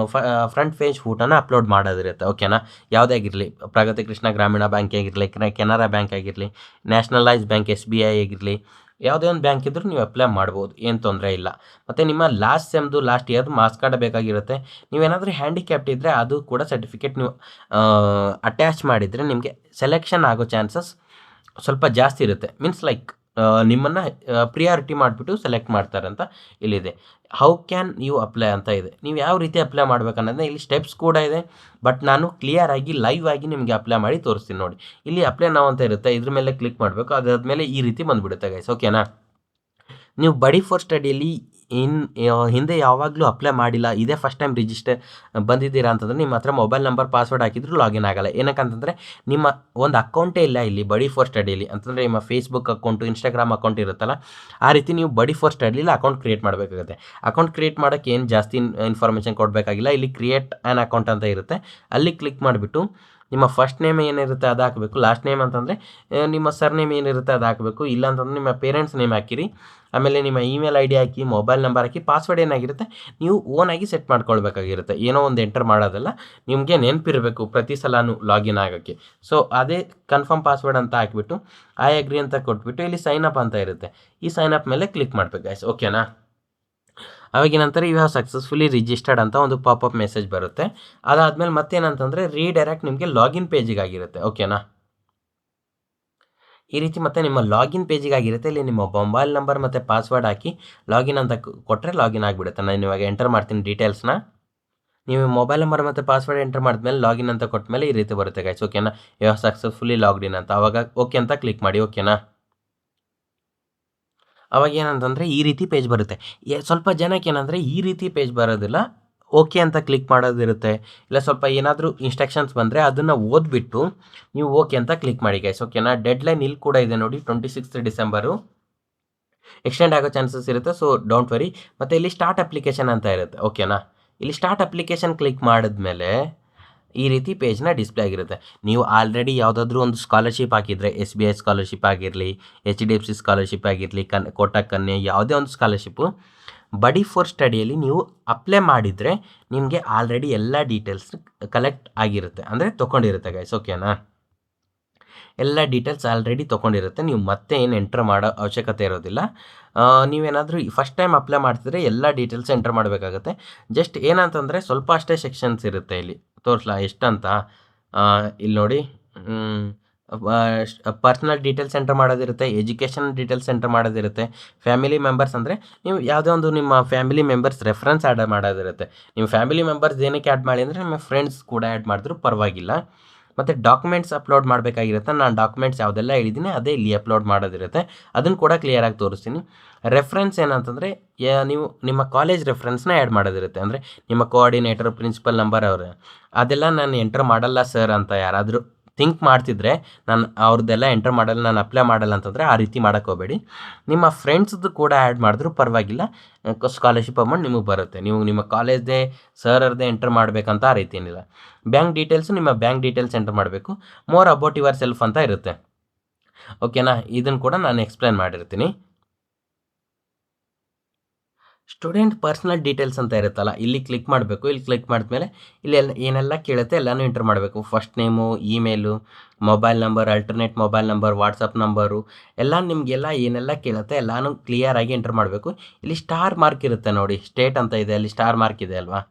S1: ಫ್ರಂಟ್ ಪೇಜ್ ಫೋಟೋನ ಅಪ್ಲೋಡ್ ಮಾಡೋದಿರುತ್ತೆ, ಓಕೆನಾ. ಯಾವುದೇ ಆಗಿರಲಿ, ಪ್ರಗತಿ ಕೃಷ್ಣ ಗ್ರಾಮೀಣ ಬ್ಯಾಂಕ್ ಆಗಿರಲಿ, ಕೆನರಾ ಬ್ಯಾಂಕ್ ಆಗಿರಲಿ, ನ್ಯಾಷನಲೈಸ್ ಬ್ಯಾಂಕ್ SBI ಆಗಿರಲಿ, ಯಾವುದೇ ಒಂದು ಬ್ಯಾಂಕ್ ಇದ್ದರೂ ನೀವು ಅಪ್ಲೈ ಮಾಡ್ಬೋದು, ಏನು ತೊಂದರೆ ಇಲ್ಲ. ಮತ್ತು ನಿಮ್ಮ ಲಾಸ್ಟ್ ಸೆಮ್ದು ಲಾಸ್ಟ್ ಇಯರ್ದು ಮಾರ್ಕ್ಸ್ ಕಾರ್ಡ್ ಬೇಕಾಗಿರುತ್ತೆ. ನೀವೇನಾದರೂ ಹ್ಯಾಂಡಿಕ್ಯಾಪ್ಟ್ ಇದ್ದರೆ ಅದು ಕೂಡ ಸರ್ಟಿಫಿಕೇಟ್ ನೀವು ಅಟ್ಯಾಚ್ ಮಾಡಿದರೆ ನಿಮಗೆ ಸೆಲೆಕ್ಷನ್ ಆಗೋ ಚಾನ್ಸಸ್ ಸ್ವಲ್ಪ ಜಾಸ್ತಿ ಇರುತ್ತೆ. ಮೀನ್ಸ್ ಲೈಕ್ ನಿಮ್ಮನ್ನು ಪ್ರಿಯಾರಿಟಿ ಮಾಡಿಬಿಟ್ಟು ಸೆಲೆಕ್ಟ್ ಮಾಡ್ತಾರಂತ ಇಲ್ಲಿದೆ. ಹೌ ಕ್ಯಾನ್ ಯು ಅಪ್ಲೈ ಅಂತ ಇದೆ, ನೀವು ಯಾವ ರೀತಿ ಅಪ್ಲೈ ಮಾಡ್ಬೇಕನ್ನೋದನ್ನ ಇಲ್ಲಿ ಸ್ಟೆಪ್ಸ್ ಕೂಡ ಇದೆ, ಬಟ್ ನಾನು ಕ್ಲಿಯರ್ ಆಗಿ ಲೈವ್ ಆಗಿ ನಿಮಗೆ ಅಪ್ಲೈ ಮಾಡಿ ತೋರಿಸ್ತೀನಿ ನೋಡಿ. ಇಲ್ಲಿ ಅಪ್ಲೈ ನಾವು ಅಂತ ಇರುತ್ತೆ, ಇದ್ರ ಮೇಲೆ ಕ್ಲಿಕ್ ಮಾಡಬೇಕು, ಅದಾದಮೇಲೆ ಈ ರೀತಿ ಬಂದುಬಿಡುತ್ತೆ ಗೈಸ್, ಓಕೆನಾ. ನೀವು ಬಡಿ ಫಾರ್ ಸ್ಟಡಿಯಲ್ಲಿ ಹಿಂದೆ ಯಾವಾಗಲೂ ಅಪ್ಲೈ ಮಾಡಿಲ್ಲ, ಇದೇ ಫಸ್ಟ್ ಟೈಮ್ ರಿಜಿಸ್ಟರ್ ಬಂದಿದ್ದೀರಾ ಅಂತಂದರೆ ನಿಮ್ಮ ಹತ್ರ ಮೊಬೈಲ್ ನಂಬರ್ ಪಾಸ್ವರ್ಡ್ ಹಾಕಿದ್ರು ಲಾಗಿನ್ ಆಗಲ್ಲ. ಏನಕ್ಕಂತಂದರೆ ನಿಮ್ಮ ಒಂದು ಅಕೌಂಟೇ ಇಲ್ಲ ಇಲ್ಲಿ ಬಡಿ ಫಾರ್ ಸ್ಟಡಿಯಲ್ಲಿ. ಅಂತಂದರೆ ನಿಮ್ಮ ಫೇಸ್ಬುಕ್ ಅಕೌಂಟು, ಇನ್ಸ್ಟಾಗ್ರಾಮ್ ಅಕೌಂಟ್ ಇರುತ್ತಲ್ಲ, ಆ ರೀತಿ ನೀವು ಬಡಿ ಫಾರ್ ಸ್ಟಡಿಯಲ್ಲಿ ಅಕೌಂಟ್ ಕ್ರಿಯೇಟ್ ಮಾಡಬೇಕಾಗುತ್ತೆ. ಅಕೌಂಟ್ ಕ್ರಿಯೇಟ್ ಮಾಡೋಕ್ಕೆ ಏನು ಜಾಸ್ತಿ ಇನ್ಫಾರ್ಮೇಷನ್ ಕೊಡಬೇಕಾಗಿಲ್ಲ. ಇಲ್ಲಿ ಕ್ರಿಯೇಟ್ ಆ್ಯನ್ ಅಕೌಂಟ್ ಅಂತ ಇರುತ್ತೆ, ಅಲ್ಲಿ ಕ್ಲಿಕ್ ಮಾಡಿಬಿಟ್ಟು ನಿಮ್ಮ ಫಸ್ಟ್ ನೇಮ್ ಏನಿರುತ್ತೆ ಅದು ಹಾಕಬೇಕು. ಲಾಸ್ಟ್ ನೇಮ್ ಅಂತಂದರೆ ನಿಮ್ಮ ಸರ್ ನೇಮ್ ಏನಿರುತ್ತೆ ಅದು ಹಾಕಬೇಕು. ಇಲ್ಲ ಅಂತಂದರೆ ನಿಮ್ಮ ಪೇರೆಂಟ್ಸ್ ನೇಮ್ ಹಾಕಿರಿ, ಆಮೇಲೆ ನಿಮ್ಮ ಇಮೇಲ್ ID ಹಾಕಿ, ಮೊಬೈಲ್ ನಂಬರ್ ಹಾಕಿ, ಪಾಸ್ವರ್ಡ್ ಏನಾಗಿರುತ್ತೆ ನೀವು ಓನಾಗಿ ಸೆಟ್ ಮಾಡ್ಕೊಳ್ಬೇಕಾಗಿರುತ್ತೆ. ಏನೋ ಒಂದು ಎಂಟರ್ ಮಾಡೋದಲ್ಲ, ನಿಮಗೆ ನೆನಪಿರಬೇಕು ಪ್ರತಿ ಸಲನೂ ಲಾಗಿನ್ ಆಗೋಕ್ಕೆ. ಸೊ ಅದೇ ಕನ್ಫರ್ಮ್ ಪಾಸ್ವರ್ಡ್ ಅಂತ ಹಾಕಿಬಿಟ್ಟು ಐ ಅಗ್ರಿ ಅಂತ ಕೊಟ್ಬಿಟ್ಟು ಇಲ್ಲಿ ಸೈನ್ ಅಪ್ ಅಂತ ಇರುತ್ತೆ, ಈ ಸೈನ್ ಅಪ್ ಮೇಲೆ ಕ್ಲಿಕ್ ಮಾಡಬೇಕು ಗೈಸ್, ಓಕೆನಾ. ಅವಾಗಿನ ನಂತರ ಯು ಹ್ಯಾವ್ ಸಕ್ಸಸ್ಫುಲಿ ರಿಜಿಸ್ಟರ್ಡ್ ಅಂತ ಒಂದು ಪಾಪಪ್ ಮೆಸೇಜ್ ಬರುತ್ತೆ. ಅದಾದಮೇಲೆ ಮತ್ತೇನಂತಂದರೆ ರೀಡೈರೆಕ್ಟ್ ನಿಮಗೆ ಲಾಗಿನ್ ಪೇಜಿಗಾಗಿರುತ್ತೆ, ಓಕೆನಾ. ಈ ರೀತಿ ಮತ್ತೆ ನಿಮ್ಮ ಲಾಗಿನ್ ಪೇಜಿಗಾಗಿರುತ್ತೆ. ಇಲ್ಲಿ ನಿಮ್ಮ ಮೊಬೈಲ್ ನಂಬರ್ ಮತ್ತು ಪಾಸ್ವರ್ಡ್ ಹಾಕಿ ಲಾಗಿನ್ ಅಂತ ಕೊಟ್ಟರೆ ಲಾಗಿನ್ ಆಗಿಬಿಡುತ್ತೆ. ನಾನು ಇವಾಗ ಎಂಟರ್ ಮಾಡ್ತೀನಿ ಡೀಟೇಲ್ಸ್ನ. ನೀವು ಮೊಬೈಲ್ ನಂಬರ್ ಮತ್ತು ಪಾಸ್ವರ್ಡ್ ಎಂಟರ್ ಮಾಡಿದ್ಮೇಲೆ ಲಾಗಿನ್ ಅಂತ ಕೊಟ್ಟ ಮೇಲೆ ಈ ರೀತಿ ಬರುತ್ತೆ ಗೈಸ್, ಓಕೆನಾ. ಯು ಹ್ಯಾವ್ ಸಕ್ಸಸ್ಫುಲಿ ಲಾಗ್ಡ್ ಇನ್ ಅಂತ, ಆವಾಗ ಓಕೆ ಅಂತ ಕ್ಲಿಕ್ ಮಾಡಿ, ಓಕೆನಾ. ಅವಾಗ ಏನಂತಂದರೆ ಈ ರೀತಿ ಪೇಜ್ ಬರುತ್ತೆ. ಸ್ವಲ್ಪ ಜನಕ್ಕೆ ಏನಂದರೆ ಈ ರೀತಿ ಪೇಜ್ ಬರೋದಿಲ್ಲ, ಓಕೆ ಅಂತ ಕ್ಲಿಕ್ ಮಾಡೋದಿರುತ್ತೆ. ಇಲ್ಲ ಸ್ವಲ್ಪ ಏನಾದರೂ ಇನ್ಸ್ಟ್ರಕ್ಷನ್ಸ್ ಬಂದರೆ ಅದನ್ನು ಓದ್ಬಿಟ್ಟು ನೀವು ಓಕೆ ಅಂತ ಕ್ಲಿಕ್ ಮಾಡಿ ಗೈಸ್, ಓಕೆನಾ. ಡೆಡ್ಲೈನ್ ಇಲ್ಲಿ ಕೂಡ ಇದೆ ನೋಡಿ, 26 ಡಿಸೆಂಬರು. ಎಕ್ಸ್ಟೆಂಡ್ ಆಗೋ ಚಾನ್ಸಸ್ ಇರುತ್ತೆ, ಸೊ ಡೋಂಟ್ ವರಿ. ಮತ್ತು ಇಲ್ಲಿ ಸ್ಟಾರ್ಟ್ ಅಪ್ಲಿಕೇಶನ್ ಅಂತ ಇರುತ್ತೆ, ಓಕೆನಾ. ಇಲ್ಲಿ ಸ್ಟಾರ್ಟ್ ಅಪ್ಲಿಕೇಶನ್ ಕ್ಲಿಕ್ ಮಾಡಿದ್ಮೇಲೆ ಈ ರೀತಿ ಪೇಜ್ನ ಡಿಸ್ಪ್ಲೇ ಆಗಿರುತ್ತೆ. ನೀವು ಆಲ್ರೆಡಿ ಯಾವುದಾದ್ರೂ ಒಂದು ಸ್ಕಾಲರ್ಶಿಪ್ ಹಾಕಿದರೆ, SBI ಸ್ಕಾಲರ್ಶಿಪ್ ಆಗಿರಲಿ, HDFC ಸ್ಕಾಲರ್ಶಿಪ್ ಆಗಿರಲಿ, ಕೋಟಕ್ ಕನ್ಯಾ, ಯಾವುದೇ ಒಂದು ಸ್ಕಾಲರ್ಶಿಪ್ಪು ಬಡಿ ಫಾರ್ ಸ್ಟಡಿಯಲ್ಲಿ ನೀವು ಅಪ್ಲೈ ಮಾಡಿದರೆ ನಿಮಗೆ ಆಲ್ರೆಡಿ ಎಲ್ಲ ಡೀಟೇಲ್ಸ್ ಕಲೆಕ್ಟ್ ಆಗಿರುತ್ತೆ, ಅಂದರೆ ತೊಗೊಂಡಿರುತ್ತೆ ಗೈಸ್, ಓಕೆನಾ. ಎಲ್ಲ ಡೀಟೇಲ್ಸ್ ಆಲ್ರೆಡಿ ತೊಗೊಂಡಿರುತ್ತೆ, ನೀವು ಮತ್ತೆ ಏನು ಎಂಟ್ರ್ ಮಾಡೋ ಅವಶ್ಯಕತೆ ಇರೋದಿಲ್ಲ. ನೀವೇನಾದರೂ ಫಸ್ಟ್ ಟೈಮ್ ಅಪ್ಲೈ ಮಾಡ್ತಿದ್ರೆ ಎಲ್ಲ ಡೀಟೇಲ್ಸ್ ಎಂಟ್ರ್ ಮಾಡಬೇಕಾಗತ್ತೆ. ಜಸ್ಟ್ ಏನಂತಂದರೆ ಸ್ವಲ್ಪ ಅಷ್ಟೇ ಸೆಕ್ಷನ್ಸ್ ಇರುತ್ತೆ, ಇಲ್ಲಿ ತೋರಿಸ್ಲಾ ಎಷ್ಟಂತ. ಇಲ್ಲಿ ನೋಡಿ, ಪರ್ಸ್ನಲ್ ಡೀಟೇಲ್ಸ್ ಎಂಟ್ರ್ ಮಾಡೋದಿರುತ್ತೆ, ಎಜುಕೇಷನ್ ಡೀಟೇಲ್ಸ್ ಎಂಟ್ರ್ ಮಾಡೋದಿರುತ್ತೆ, ಫ್ಯಾಮಿಲಿ ಮೆಂಬರ್ಸ್ ಅಂದರೆ ನೀವು ಯಾವುದೇ ಒಂದು ನಿಮ್ಮ ಫ್ಯಾಮಿಲಿ ಮೆಂಬರ್ಸ್ ರೆಫರೆನ್ಸ್ ಆ್ಯಡ್ ಮಾಡೋದಿರುತ್ತೆ. ನಿಮ್ಮ ಫ್ಯಾಮಿಲಿ ಮೆಂಬರ್ಸ್ ಏನಕ್ಕೆ ಆ್ಯಡ್ ಮಾಡಿ ಅಂದರೆ ನಿಮ್ಮ ಫ್ರೆಂಡ್ಸ್ ಕೂಡ ಆ್ಯಡ್ ಮಾಡಿದ್ರು ಪರವಾಗಿಲ್ಲ. ಮತ್ತು ಡಾಕ್ಯುಮೆಂಟ್ಸ್ ಅಪ್ಲೋಡ್ ಮಾಡಬೇಕಾಗಿರುತ್ತೆ. ನಾನು ಡಾಕ್ಯುಮೆಂಟ್ಸ್ ಯಾವುದೆಲ್ಲ ಹೇಳಿದ್ದೀನಿ ಅದೇ ಇಲ್ಲಿ ಅಪ್ಲೋಡ್ ಮಾಡೋದಿರುತ್ತೆ, ಅದನ್ನು ಕೂಡ ಕ್ಲಿಯರಾಗಿ ತೋರಿಸ್ತೀನಿ. ರೆಫರೆನ್ಸ್ ಏನಂತಂದರೆ ನೀವು ನಿಮ್ಮ ಕಾಲೇಜ್ ರೆಫರೆನ್ಸ್ನ ಆ್ಯಡ್ ಮಾಡೋದಿರುತ್ತೆ. ಅಂದರೆ ನಿಮ್ಮ ಕೋಆರ್ಡಿನೇಟರ್, ಪ್ರಿನ್ಸಿಪಲ್ ನಂಬರ್ ಅದೆಲ್ಲ ನಾನು ಎಂಟರ್ ಮಾಡಲ್ಲ ಸರ್ ಅಂತ ಯಾರಾದರೂ ಥಿಂಕ್ ಮಾಡ್ತಿದ್ರೆ, ನಾನು ಅವ್ರದ್ದೆಲ್ಲ ಎಂಟರ್ ಮಾಡಲ್ಲ, ನಾನು ಅಪ್ಲೈ ಮಾಡಲ್ಲ ಅಂತಂದರೆ ಆ ರೀತಿ ಮಾಡೋಕ್ಕೆ ಹೋಗಬೇಡಿ. ನಿಮ್ಮ ಫ್ರೆಂಡ್ಸ್ದು ಕೂಡ ಆ್ಯಡ್ ಮಾಡಿದ್ರೂ ಪರವಾಗಿಲ್ಲ, ಸ್ಕಾಲರ್ಶಿಪ್ ಅಮೌಂಟ್ ನಿಮಗೆ ಬರುತ್ತೆ. ನೀವು ನಿಮ್ಮ ಕಾಲೇಜ್ದೇ ಸರ್ದೇ ಎಂಟರ್ ಮಾಡಬೇಕಂತ ಆ ರೀತಿ ಏನಿಲ್ಲ. ಬ್ಯಾಂಕ್ ಡೀಟೇಲ್ಸು ನಿಮ್ಮ ಬ್ಯಾಂಕ್ ಡೀಟೇಲ್ಸ್ ಎಂಟರ್ ಮಾಡಬೇಕು. ಮೋರ್ ಅಬೌಟ್ ಯುವರ್ ಸೆಲ್ಫ್ ಅಂತ ಇರುತ್ತೆ, ಓಕೆನಾ. ಇದನ್ನು ಕೂಡ ನಾನು ಎಕ್ಸ್ಪ್ಲೇನ್ ಮಾಡಿರ್ತೀನಿ. ಸ್ಟೂಡೆಂಟ್ ಪರ್ಸ್ನಲ್ ಡೀಟೇಲ್ಸ್ ಅಂತ ಇರುತ್ತಲ್ಲ, ಇಲ್ಲಿ ಕ್ಲಿಕ್ ಮಾಡಬೇಕು. ಇಲ್ಲಿ ಕ್ಲಿಕ್ ಮಾಡಿದ್ಮೇಲೆ ಇಲ್ಲಿ ಏನೆಲ್ಲ ಕೇಳುತ್ತೆ ಎಲ್ಲನೂ ಎಂಟರ್ ಮಾಡಬೇಕು. First name, email, mobile number, alternate mobile number, WhatsApp number ಎಲ್ಲ ನಿಮಗೆಲ್ಲ ಏನೆಲ್ಲ ಕೇಳುತ್ತೆ ಎಲ್ಲನೂ ಕ್ಲಿಯರಾಗಿ ಎಂಟರ್ ಮಾಡಬೇಕು. ಇಲ್ಲಿ ಸ್ಟಾರ್ ಮಾರ್ಕ್ ಇರುತ್ತೆ ನೋಡಿ, ಸ್ಟೇಟ್ ಅಂತ ಇದೆ, ಅಲ್ಲಿ ಸ್ಟಾರ್ ಮಾರ್ಕ್ ಇದೆ ಅಲ್ವಾ,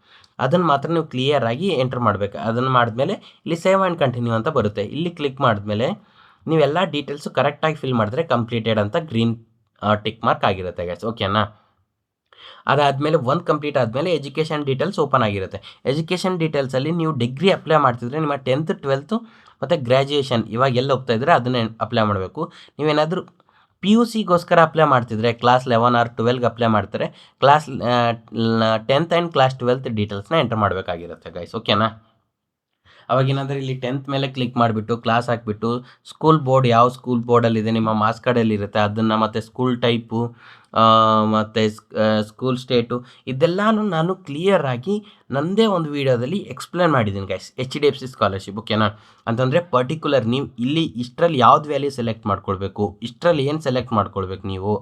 S1: ಅದನ್ನು ಮಾತ್ರ ನೀವು ಕ್ಲಿಯರಾಗಿ ಎಂಟರ್ ಮಾಡಬೇಕು. ಅದನ್ನು ಮಾಡಿದ್ಮೇಲೆ ಇಲ್ಲಿ ಸೇವ್ ಆ್ಯಂಡ್ ಕಂಟಿನ್ಯೂ ಅಂತ ಬರುತ್ತೆ. ಇಲ್ಲಿ ಕ್ಲಿಕ್ ಮಾಡಿದ್ಮೇಲೆ ನೀವೆಲ್ಲ ಡೀಟೇಲ್ಸು ಕರೆಕ್ಟಾಗಿ ಫಿಲ್ ಮಾಡಿದ್ರೆ ಕಂಪ್ಲೀಟೆಡ್ ಅಂತ ಗ್ರೀನ್ ಟಿಕ್ ಮಾರ್ಕ್ ಆಗಿರುತ್ತೆ ಗೈಸ್. ಓಕೆನಾ? ಅದಾದಮೇಲೆ ಒಂದು ಕಂಪ್ಲೀಟ್ ಆದಮೇಲೆ ಎಜುಕೇಷನ್ ಡೀಟೇಲ್ಸ್ ಓಪನ್ ಆಗಿರುತ್ತೆ. ಎಜುಕೇಷನ್ ಡೀಟೇಲ್ಸಲ್ಲಿ ನೀವು ಡಿಗ್ರಿ ಅಪ್ಲೈ ಮಾಡ್ತಿದ್ರೆ ನಿಮ್ಮ 10th 12th ಮತ್ತು ಗ್ರ್ಯಾಜುಯೇಷನ್ ಇವಾಗ ಎಲ್ಲಿ ಹೋಗ್ತಾ ಇದ್ದರೆ ಅದನ್ನೇ ಅಪ್ಲೈ ಮಾಡಬೇಕು. ನೀವೇನಾದರೂ ಪಿ ಯು ಸಿಗೋಸ್ಕರ ಅಪ್ಲೈ ಮಾಡ್ತಿದ್ರೆ ಕ್ಲಾಸ್ 11 ಆರ್ 12ಗೆ ಅಪ್ಲೈ ಮಾಡ್ತಾರೆ, class 10th and class 12th ಡೀಟೇಲ್ಸ್ನ ಎಂಟರ್ ಮಾಡಬೇಕಾಗಿರುತ್ತೆ ಗೈಸ್. ಓಕೆನಾ? ಅವಾಗೇನಾದರೂ ಇಲ್ಲಿ 10th ಮೇಲೆ ಕ್ಲಿಕ್ ಮಾಡಿಬಿಟ್ಟು ಕ್ಲಾಸ್ ಹಾಕಿಬಿಟ್ಟು ಸ್ಕೂಲ್ ಬೋರ್ಡ್ ಯಾವ ಸ್ಕೂಲ್ ಬೋರ್ಡಲ್ಲಿದೆ ನಿಮ್ಮ ಮಾರ್ಕ್ಸ್ ಕಾರ್ಡಲ್ಲಿ ಇರುತ್ತೆ ಅದನ್ನು, ಮತ್ತು ಸ್ಕೂಲ್ ಟೈಪು ಮತ್ತು ಸ್ಕೂಲ್ ಸ್ಟೇಟು ಇದೆಲ್ಲನೂ ನಾನು ಕ್ಲಿಯರಾಗಿ ನನ್ನದೇ ಒಂದು ವೀಡಿಯೋದಲ್ಲಿ ಎಕ್ಸ್ಪ್ಲೇನ್ ಮಾಡಿದ್ದೀನಿ ಗೈಸ್. HDFC scholarship. ಓಕೆನಾ? ಅಂತಂದರೆ ಪರ್ಟಿಕ್ಯುಲರ್ ನೀವು ಇಲ್ಲಿ ಇಷ್ಟರಲ್ಲಿ ಯಾವ್ದು ವ್ಯಾಲ್ಯೂ ಸೆಲೆಕ್ಟ್ ಮಾಡ್ಕೊಳ್ಬೇಕು, ಇಷ್ಟರಲ್ಲಿ ಏನು ಸೆಲೆಕ್ಟ್ ಮಾಡ್ಕೊಳ್ಬೇಕು, ನೀವು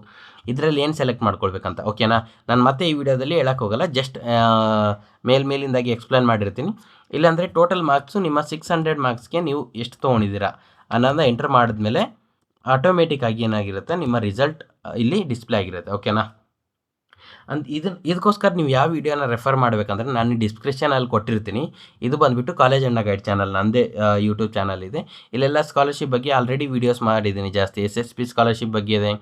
S1: ಇದರಲ್ಲಿ ಏನು ಸೆಲೆಕ್ಟ್ ಮಾಡ್ಕೊಳ್ಬೇಕಂತ. ಓಕೆನಾ? ನಾನು ಮತ್ತೆ ಈ ವಿಡಿಯೋದಲ್ಲಿ ಹೇಳಕ್ಕೆ ಹೋಗಲ್ಲ, ಜಸ್ಟ್ ಮೇಲಿಂದಾಗಿ ಎಕ್ಸ್ಪ್ಲೇನ್ ಮಾಡಿರ್ತೀನಿ. ಇಲ್ಲಾಂದರೆ ಟೋಟಲ್ ಮಾರ್ಕ್ಸು ನಿಮ್ಮ 600 ಮಾರ್ಕ್ಸ್ಗೆ ನೀವು ಎಷ್ಟು ತೊಗೊಂಡಿದ್ದೀರಾ ಅನ್ನೋದನ್ನ ಎಂಟರ್ ಮಾಡಿದ್ಮೇಲೆ ಆಟೋಮೆಟಿಕ್ಕಾಗಿ ಏನಾಗಿರುತ್ತೆ ನಿಮ್ಮ ರಿಸಲ್ಟ್ ಇಲ್ಲಿ ಡಿಸ್ಪ್ಲೇ ಆಗಿರುತ್ತೆ. ಓಕೆನಾ? ಇದಕ್ಕೋಸ್ಕರ ನೀವು ಯಾವ ವೀಡಿಯೋನ ರೆಫರ್ ಮಾಡಬೇಕಂದ್ರೆ ನಾನು ಡಿಸ್ಕ್ರಿಪ್ಷನಲ್ಲಿ ಕೊಟ್ಟಿರ್ತೀನಿ. ಇದು ಬಂದುಬಿಟ್ಟು ಕಾಲೇಜ್ ಅಣ್ಣ ಗೈಡ್ ಚಾನಲ್, ನನ್ನದೇ ಯೂಟ್ಯೂಬ್ ಚಾನಲ್ ಇದೆ. ಇಲ್ಲೆಲ್ಲ ಸ್ಕಾಲರ್ಶಿಪ್ ಬಗ್ಗೆ ಆಲ್ರೆಡಿ ವೀಡಿಯೋಸ್ ಮಾಡಿದ್ದೀನಿ ಜಾಸ್ತಿ. SSP ಸ್ಕಾಲರ್ಶಿಪ್ ಬಗ್ಗೆ ಇದೆ,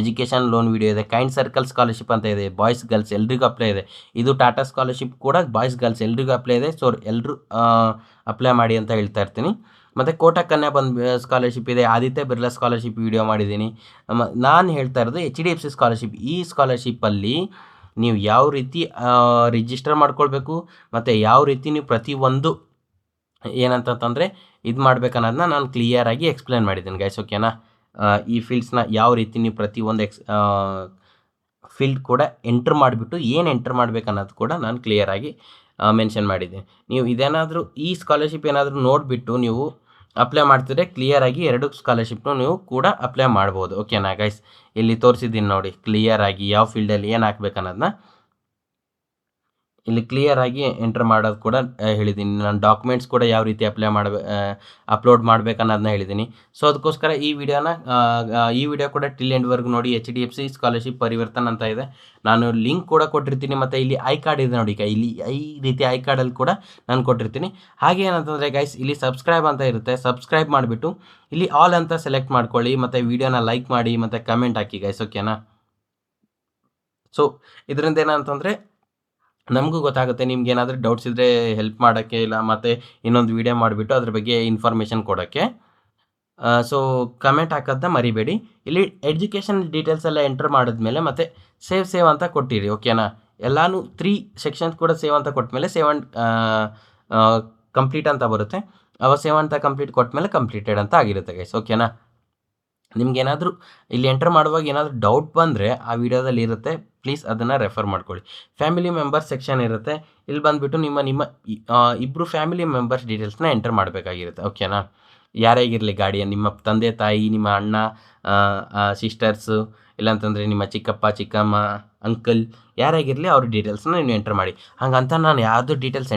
S1: ಎಜುಕೇಷನ್ ಲೋನ್ ವೀಡಿಯೋ ಇದೆ, ಕೈಂಡ್ ಸರ್ಕಲ್ ಸ್ಕಾಲರ್ಶಿಪ್ ಅಂತ ಇದೆ, ಬಾಯ್ಸ್ ಗರ್ಲ್ಸ್ ಎಲ್ರಿಗೂ ಅಪ್ಲೈ ಇದೆ. ಇದು ಟಾಟಾ ಸ್ಕಾಲರ್ಶಿಪ್ ಕೂಡ ಬಾಯ್ಸ್ ಗರ್ಲ್ಸ್ ಎಲ್ರಿಗೂ ಅಪ್ಲೈ ಇದೆ. ಸೊ ಎಲ್ಲರೂ ಅಪ್ಲೈ ಮಾಡಿ ಅಂತ ಹೇಳ್ತಾ ಇರ್ತೀನಿ. ಮತ್ತು ಕೋಟಾ ಕನ್ಯಾ ಸ್ಕಾಲರ್ಶಿಪ್ ಇದೆ, ಆದಿತ್ಯ ಬಿರ್ಲಾ ಸ್ಕಾಲರ್ಶಿಪ್ ವೀಡಿಯೋ ಮಾಡಿದ್ದೀನಿ. ನಾನು ಹೇಳ್ತಾ ಇರೋದು HDFC ಸ್ಕಾಲರ್ಶಿಪ್. ಈ ಸ್ಕಾಲರ್ಶಿಪ್ಪಲ್ಲಿ ನೀವು ಯಾವ ರೀತಿ ರಿಜಿಸ್ಟರ್ ಮಾಡ್ಕೊಳ್ಬೇಕು ಮತ್ತು ಯಾವ ರೀತಿ ನೀವು ಪ್ರತಿಯೊಂದು ಏನಂತಂದರೆ ಇದು ಮಾಡ್ಬೇಕನ್ನೋದನ್ನ ನಾನು ಕ್ಲಿಯರಾಗಿ ಎಕ್ಸ್ಪ್ಲೇನ್ ಮಾಡಿದ್ದೀನಿ ಗೈಸ್. ಓಕೆನಾ? ಈ ಫೀಲ್ಡ್ಸ್ನ ಯಾವ ರೀತಿ ನೀವು ಪ್ರತಿಯೊಂದು ಫೀಲ್ಡ್ ಕೂಡ ಎಂಟ್ರ್ ಮಾಡಿಬಿಟ್ಟು ಏನು ಎಂಟ್ರ್ ಮಾಡ್ಬೇಕನ್ನೋದು ಕೂಡ ನಾನು ಕ್ಲಿಯರಾಗಿ ಮೆನ್ಷನ್ ಮಾಡಿದ್ದೀನಿ. ನೀವು ಇದೇನಾದರೂ ಈ ಸ್ಕಾಲರ್ಶಿಪ್ ಏನಾದರೂ ನೋಡಿಬಿಟ್ಟು ನೀವು ಅಪ್ಲೈ ಮಾಡ್ತಿದ್ರೆ ಕ್ಲಿಯರಾಗಿ 2 ಸ್ಕಾಲರ್ಶಿಪ್ನು ನೀವು ಕೂಡ ಅಪ್ಲೈ ಮಾಡ್ಬೋದು. ಓಕೆನಾ ಗೈಸ್? ಇಲ್ಲಿ ತೋರಿಸಿದ್ದೀನಿ ನೋಡಿ ಕ್ಲಿಯರಾಗಿ ಯಾವ ಫೀಲ್ಡಲ್ಲಿ ಏನು ಹಾಕ್ಬೇಕನ್ನೋದನ್ನ ಇಲ್ಲಿ ಕ್ಲಿಯರಾಗಿ ಎಂಟರ್ ಮಾಡೋದು ಕೂಡ ಹೇಳಿದ್ದೀನಿ. ನಾನು ಡಾಕ್ಯುಮೆಂಟ್ಸ್ ಕೂಡ ಯಾವ ರೀತಿ ಅಪ್ಲೋಡ್ ಮಾಡಬೇಕನ್ನೋದನ್ನ ಹೇಳಿದ್ದೀನಿ. ಸೊ ಅದಕ್ಕೋಸ್ಕರ ಈ ವಿಡಿಯೋ ಕೂಡ ಟಿಲ್ ಎಂಡ್ವರೆಗೂ ನೋಡಿ. HDFC ಸ್ಕಾಲರ್ಶಿಪ್ ಪರಿವರ್ತನ್ ಅಂತ ಇದೆ, ನಾನು ಲಿಂಕ್ ಕೂಡ ಕೊಟ್ಟಿರ್ತೀನಿ. ಮತ್ತು ಇಲ್ಲಿ ಐ ಕಾರ್ಡ್ ಇದೆ ನೋಡಿ, ಇಲ್ಲಿ ಈ ರೀತಿ ಐ ಕಾರ್ಡಲ್ಲಿ ಕೂಡ ನಾನು ಕೊಟ್ಟಿರ್ತೀನಿ. ಹಾಗೆ ಏನಂತಂದರೆ ಗೈಸ್ ಇಲ್ಲಿ ಸಬ್ಸ್ಕ್ರೈಬ್ ಅಂತ ಇರುತ್ತೆ, ಸಬ್ಸ್ಕ್ರೈಬ್ ಮಾಡಿಬಿಟ್ಟು ಇಲ್ಲಿ ಆಲ್ ಅಂತ ಸೆಲೆಕ್ಟ್ ಮಾಡ್ಕೊಳ್ಳಿ, ಮತ್ತು ವಿಡಿಯೋನ ಲೈಕ್ ಮಾಡಿ, ಮತ್ತು ಕಮೆಂಟ್ ಹಾಕಿ ಗೈಸ್. ಓಕೆನಾ? ಸೊ ಇದರಿಂದ ಏನಂತಂದರೆ ನಮಗೂ ಗೊತ್ತಾಗುತ್ತೆ, ನಿಮ್ಗೆ ಏನಾದರೂ ಡೌಟ್ಸ್ ಇದ್ದರೆ ಹೆಲ್ಪ್ ಮಾಡೋಕ್ಕೆ, ಇಲ್ಲ ಮತ್ತು ಇನ್ನೊಂದು ವೀಡಿಯೋ ಮಾಡಿಬಿಟ್ಟು ಅದ್ರ ಬಗ್ಗೆ ಇನ್ಫಾರ್ಮೇಷನ್ ಕೊಡೋಕ್ಕೆ. ಸೊ ಕಮೆಂಟ್ ಹಾಕೋದನ್ನ ಮರಿಬೇಡಿ. ಇಲ್ಲಿ ಎಜುಕೇಷನ್ ಡೀಟೇಲ್ಸ್ ಎಲ್ಲ ಎಂಟರ್ ಮಾಡಿದ್ಮೇಲೆ ಮತ್ತು ಸೇವ್ ಅಂತ ಕೊಟ್ಟಿರಿ. ಓಕೆನಾ? ಎಲ್ಲನೂ 3 ಸೆಕ್ಷನ್ಸ್ ಕೂಡ ಸೇವ್ ಅಂತ ಕೊಟ್ಟಮೇಲೆ ಸೇವ್ ಆ್ಯಂಡ್ ಕಂಪ್ಲೀಟ್ ಅಂತ ಬರುತ್ತೆ. ಸೇವ್ ಅಂತ ಕಂಪ್ಲೀಟ್ ಕೊಟ್ಟಮೇಲೆ ಕಂಪ್ಲೀಟೆಡ್ ಅಂತ ಆಗಿರುತ್ತೆ ಗೈಸ್. ಓಕೆನಾ? ನಿಮ್ಗೇನಾದರೂ ಇಲ್ಲಿ ಎಂಟರ್ ಮಾಡುವಾಗ ಏನಾದರೂ ಡೌಟ್ ಬಂದರೆ ಆ ವಿಡಿಯೋದಲ್ಲಿ ಇರುತ್ತೆ, ಪ್ಲೀಸ್ ಅದನ್ನು ರೆಫರ್ ಮಾಡ್ಕೊಳ್ಳಿ. ಫ್ಯಾಮಿಲಿ ಮೆಂಬರ್ಸ್ ಸೆಕ್ಷನ್ ಇರುತ್ತೆ. ಇಲ್ಲಿ ಬಂದುಬಿಟ್ಟು ನಿಮ್ಮ ಇಬ್ಬರು ಫ್ಯಾಮಿಲಿ ಮೆಂಬರ್ಸ್ ಡೀಟೇಲ್ಸ್ನ ಎಂಟರ್ ಮಾಡಬೇಕಾಗಿರುತ್ತೆ. ಓಕೆನಾ? ಯಾರಾಗಿರಲಿ ಗಾರ್ಡಿಯನ್, ನಿಮ್ಮ ತಂದೆ ತಾಯಿ, ನಿಮ್ಮ ಅಣ್ಣ, ಸಿಸ್ಟರ್ಸು, ಇಲ್ಲಾಂತಂದರೆ ನಿಮ್ಮ ಚಿಕ್ಕಪ್ಪ ಚಿಕ್ಕಮ್ಮ, ಅಂಕಲ್, ಯಾರಾಗಿರಲಿ ಅವ್ರ ಡೀಟೇಲ್ಸ್ನ ನೀವು ಎಂಟರ್ ಮಾಡಿ. ಹಾಗಂತ ನಾನು ಯಾವುದು ಡೀಟೇಲ್ಸ್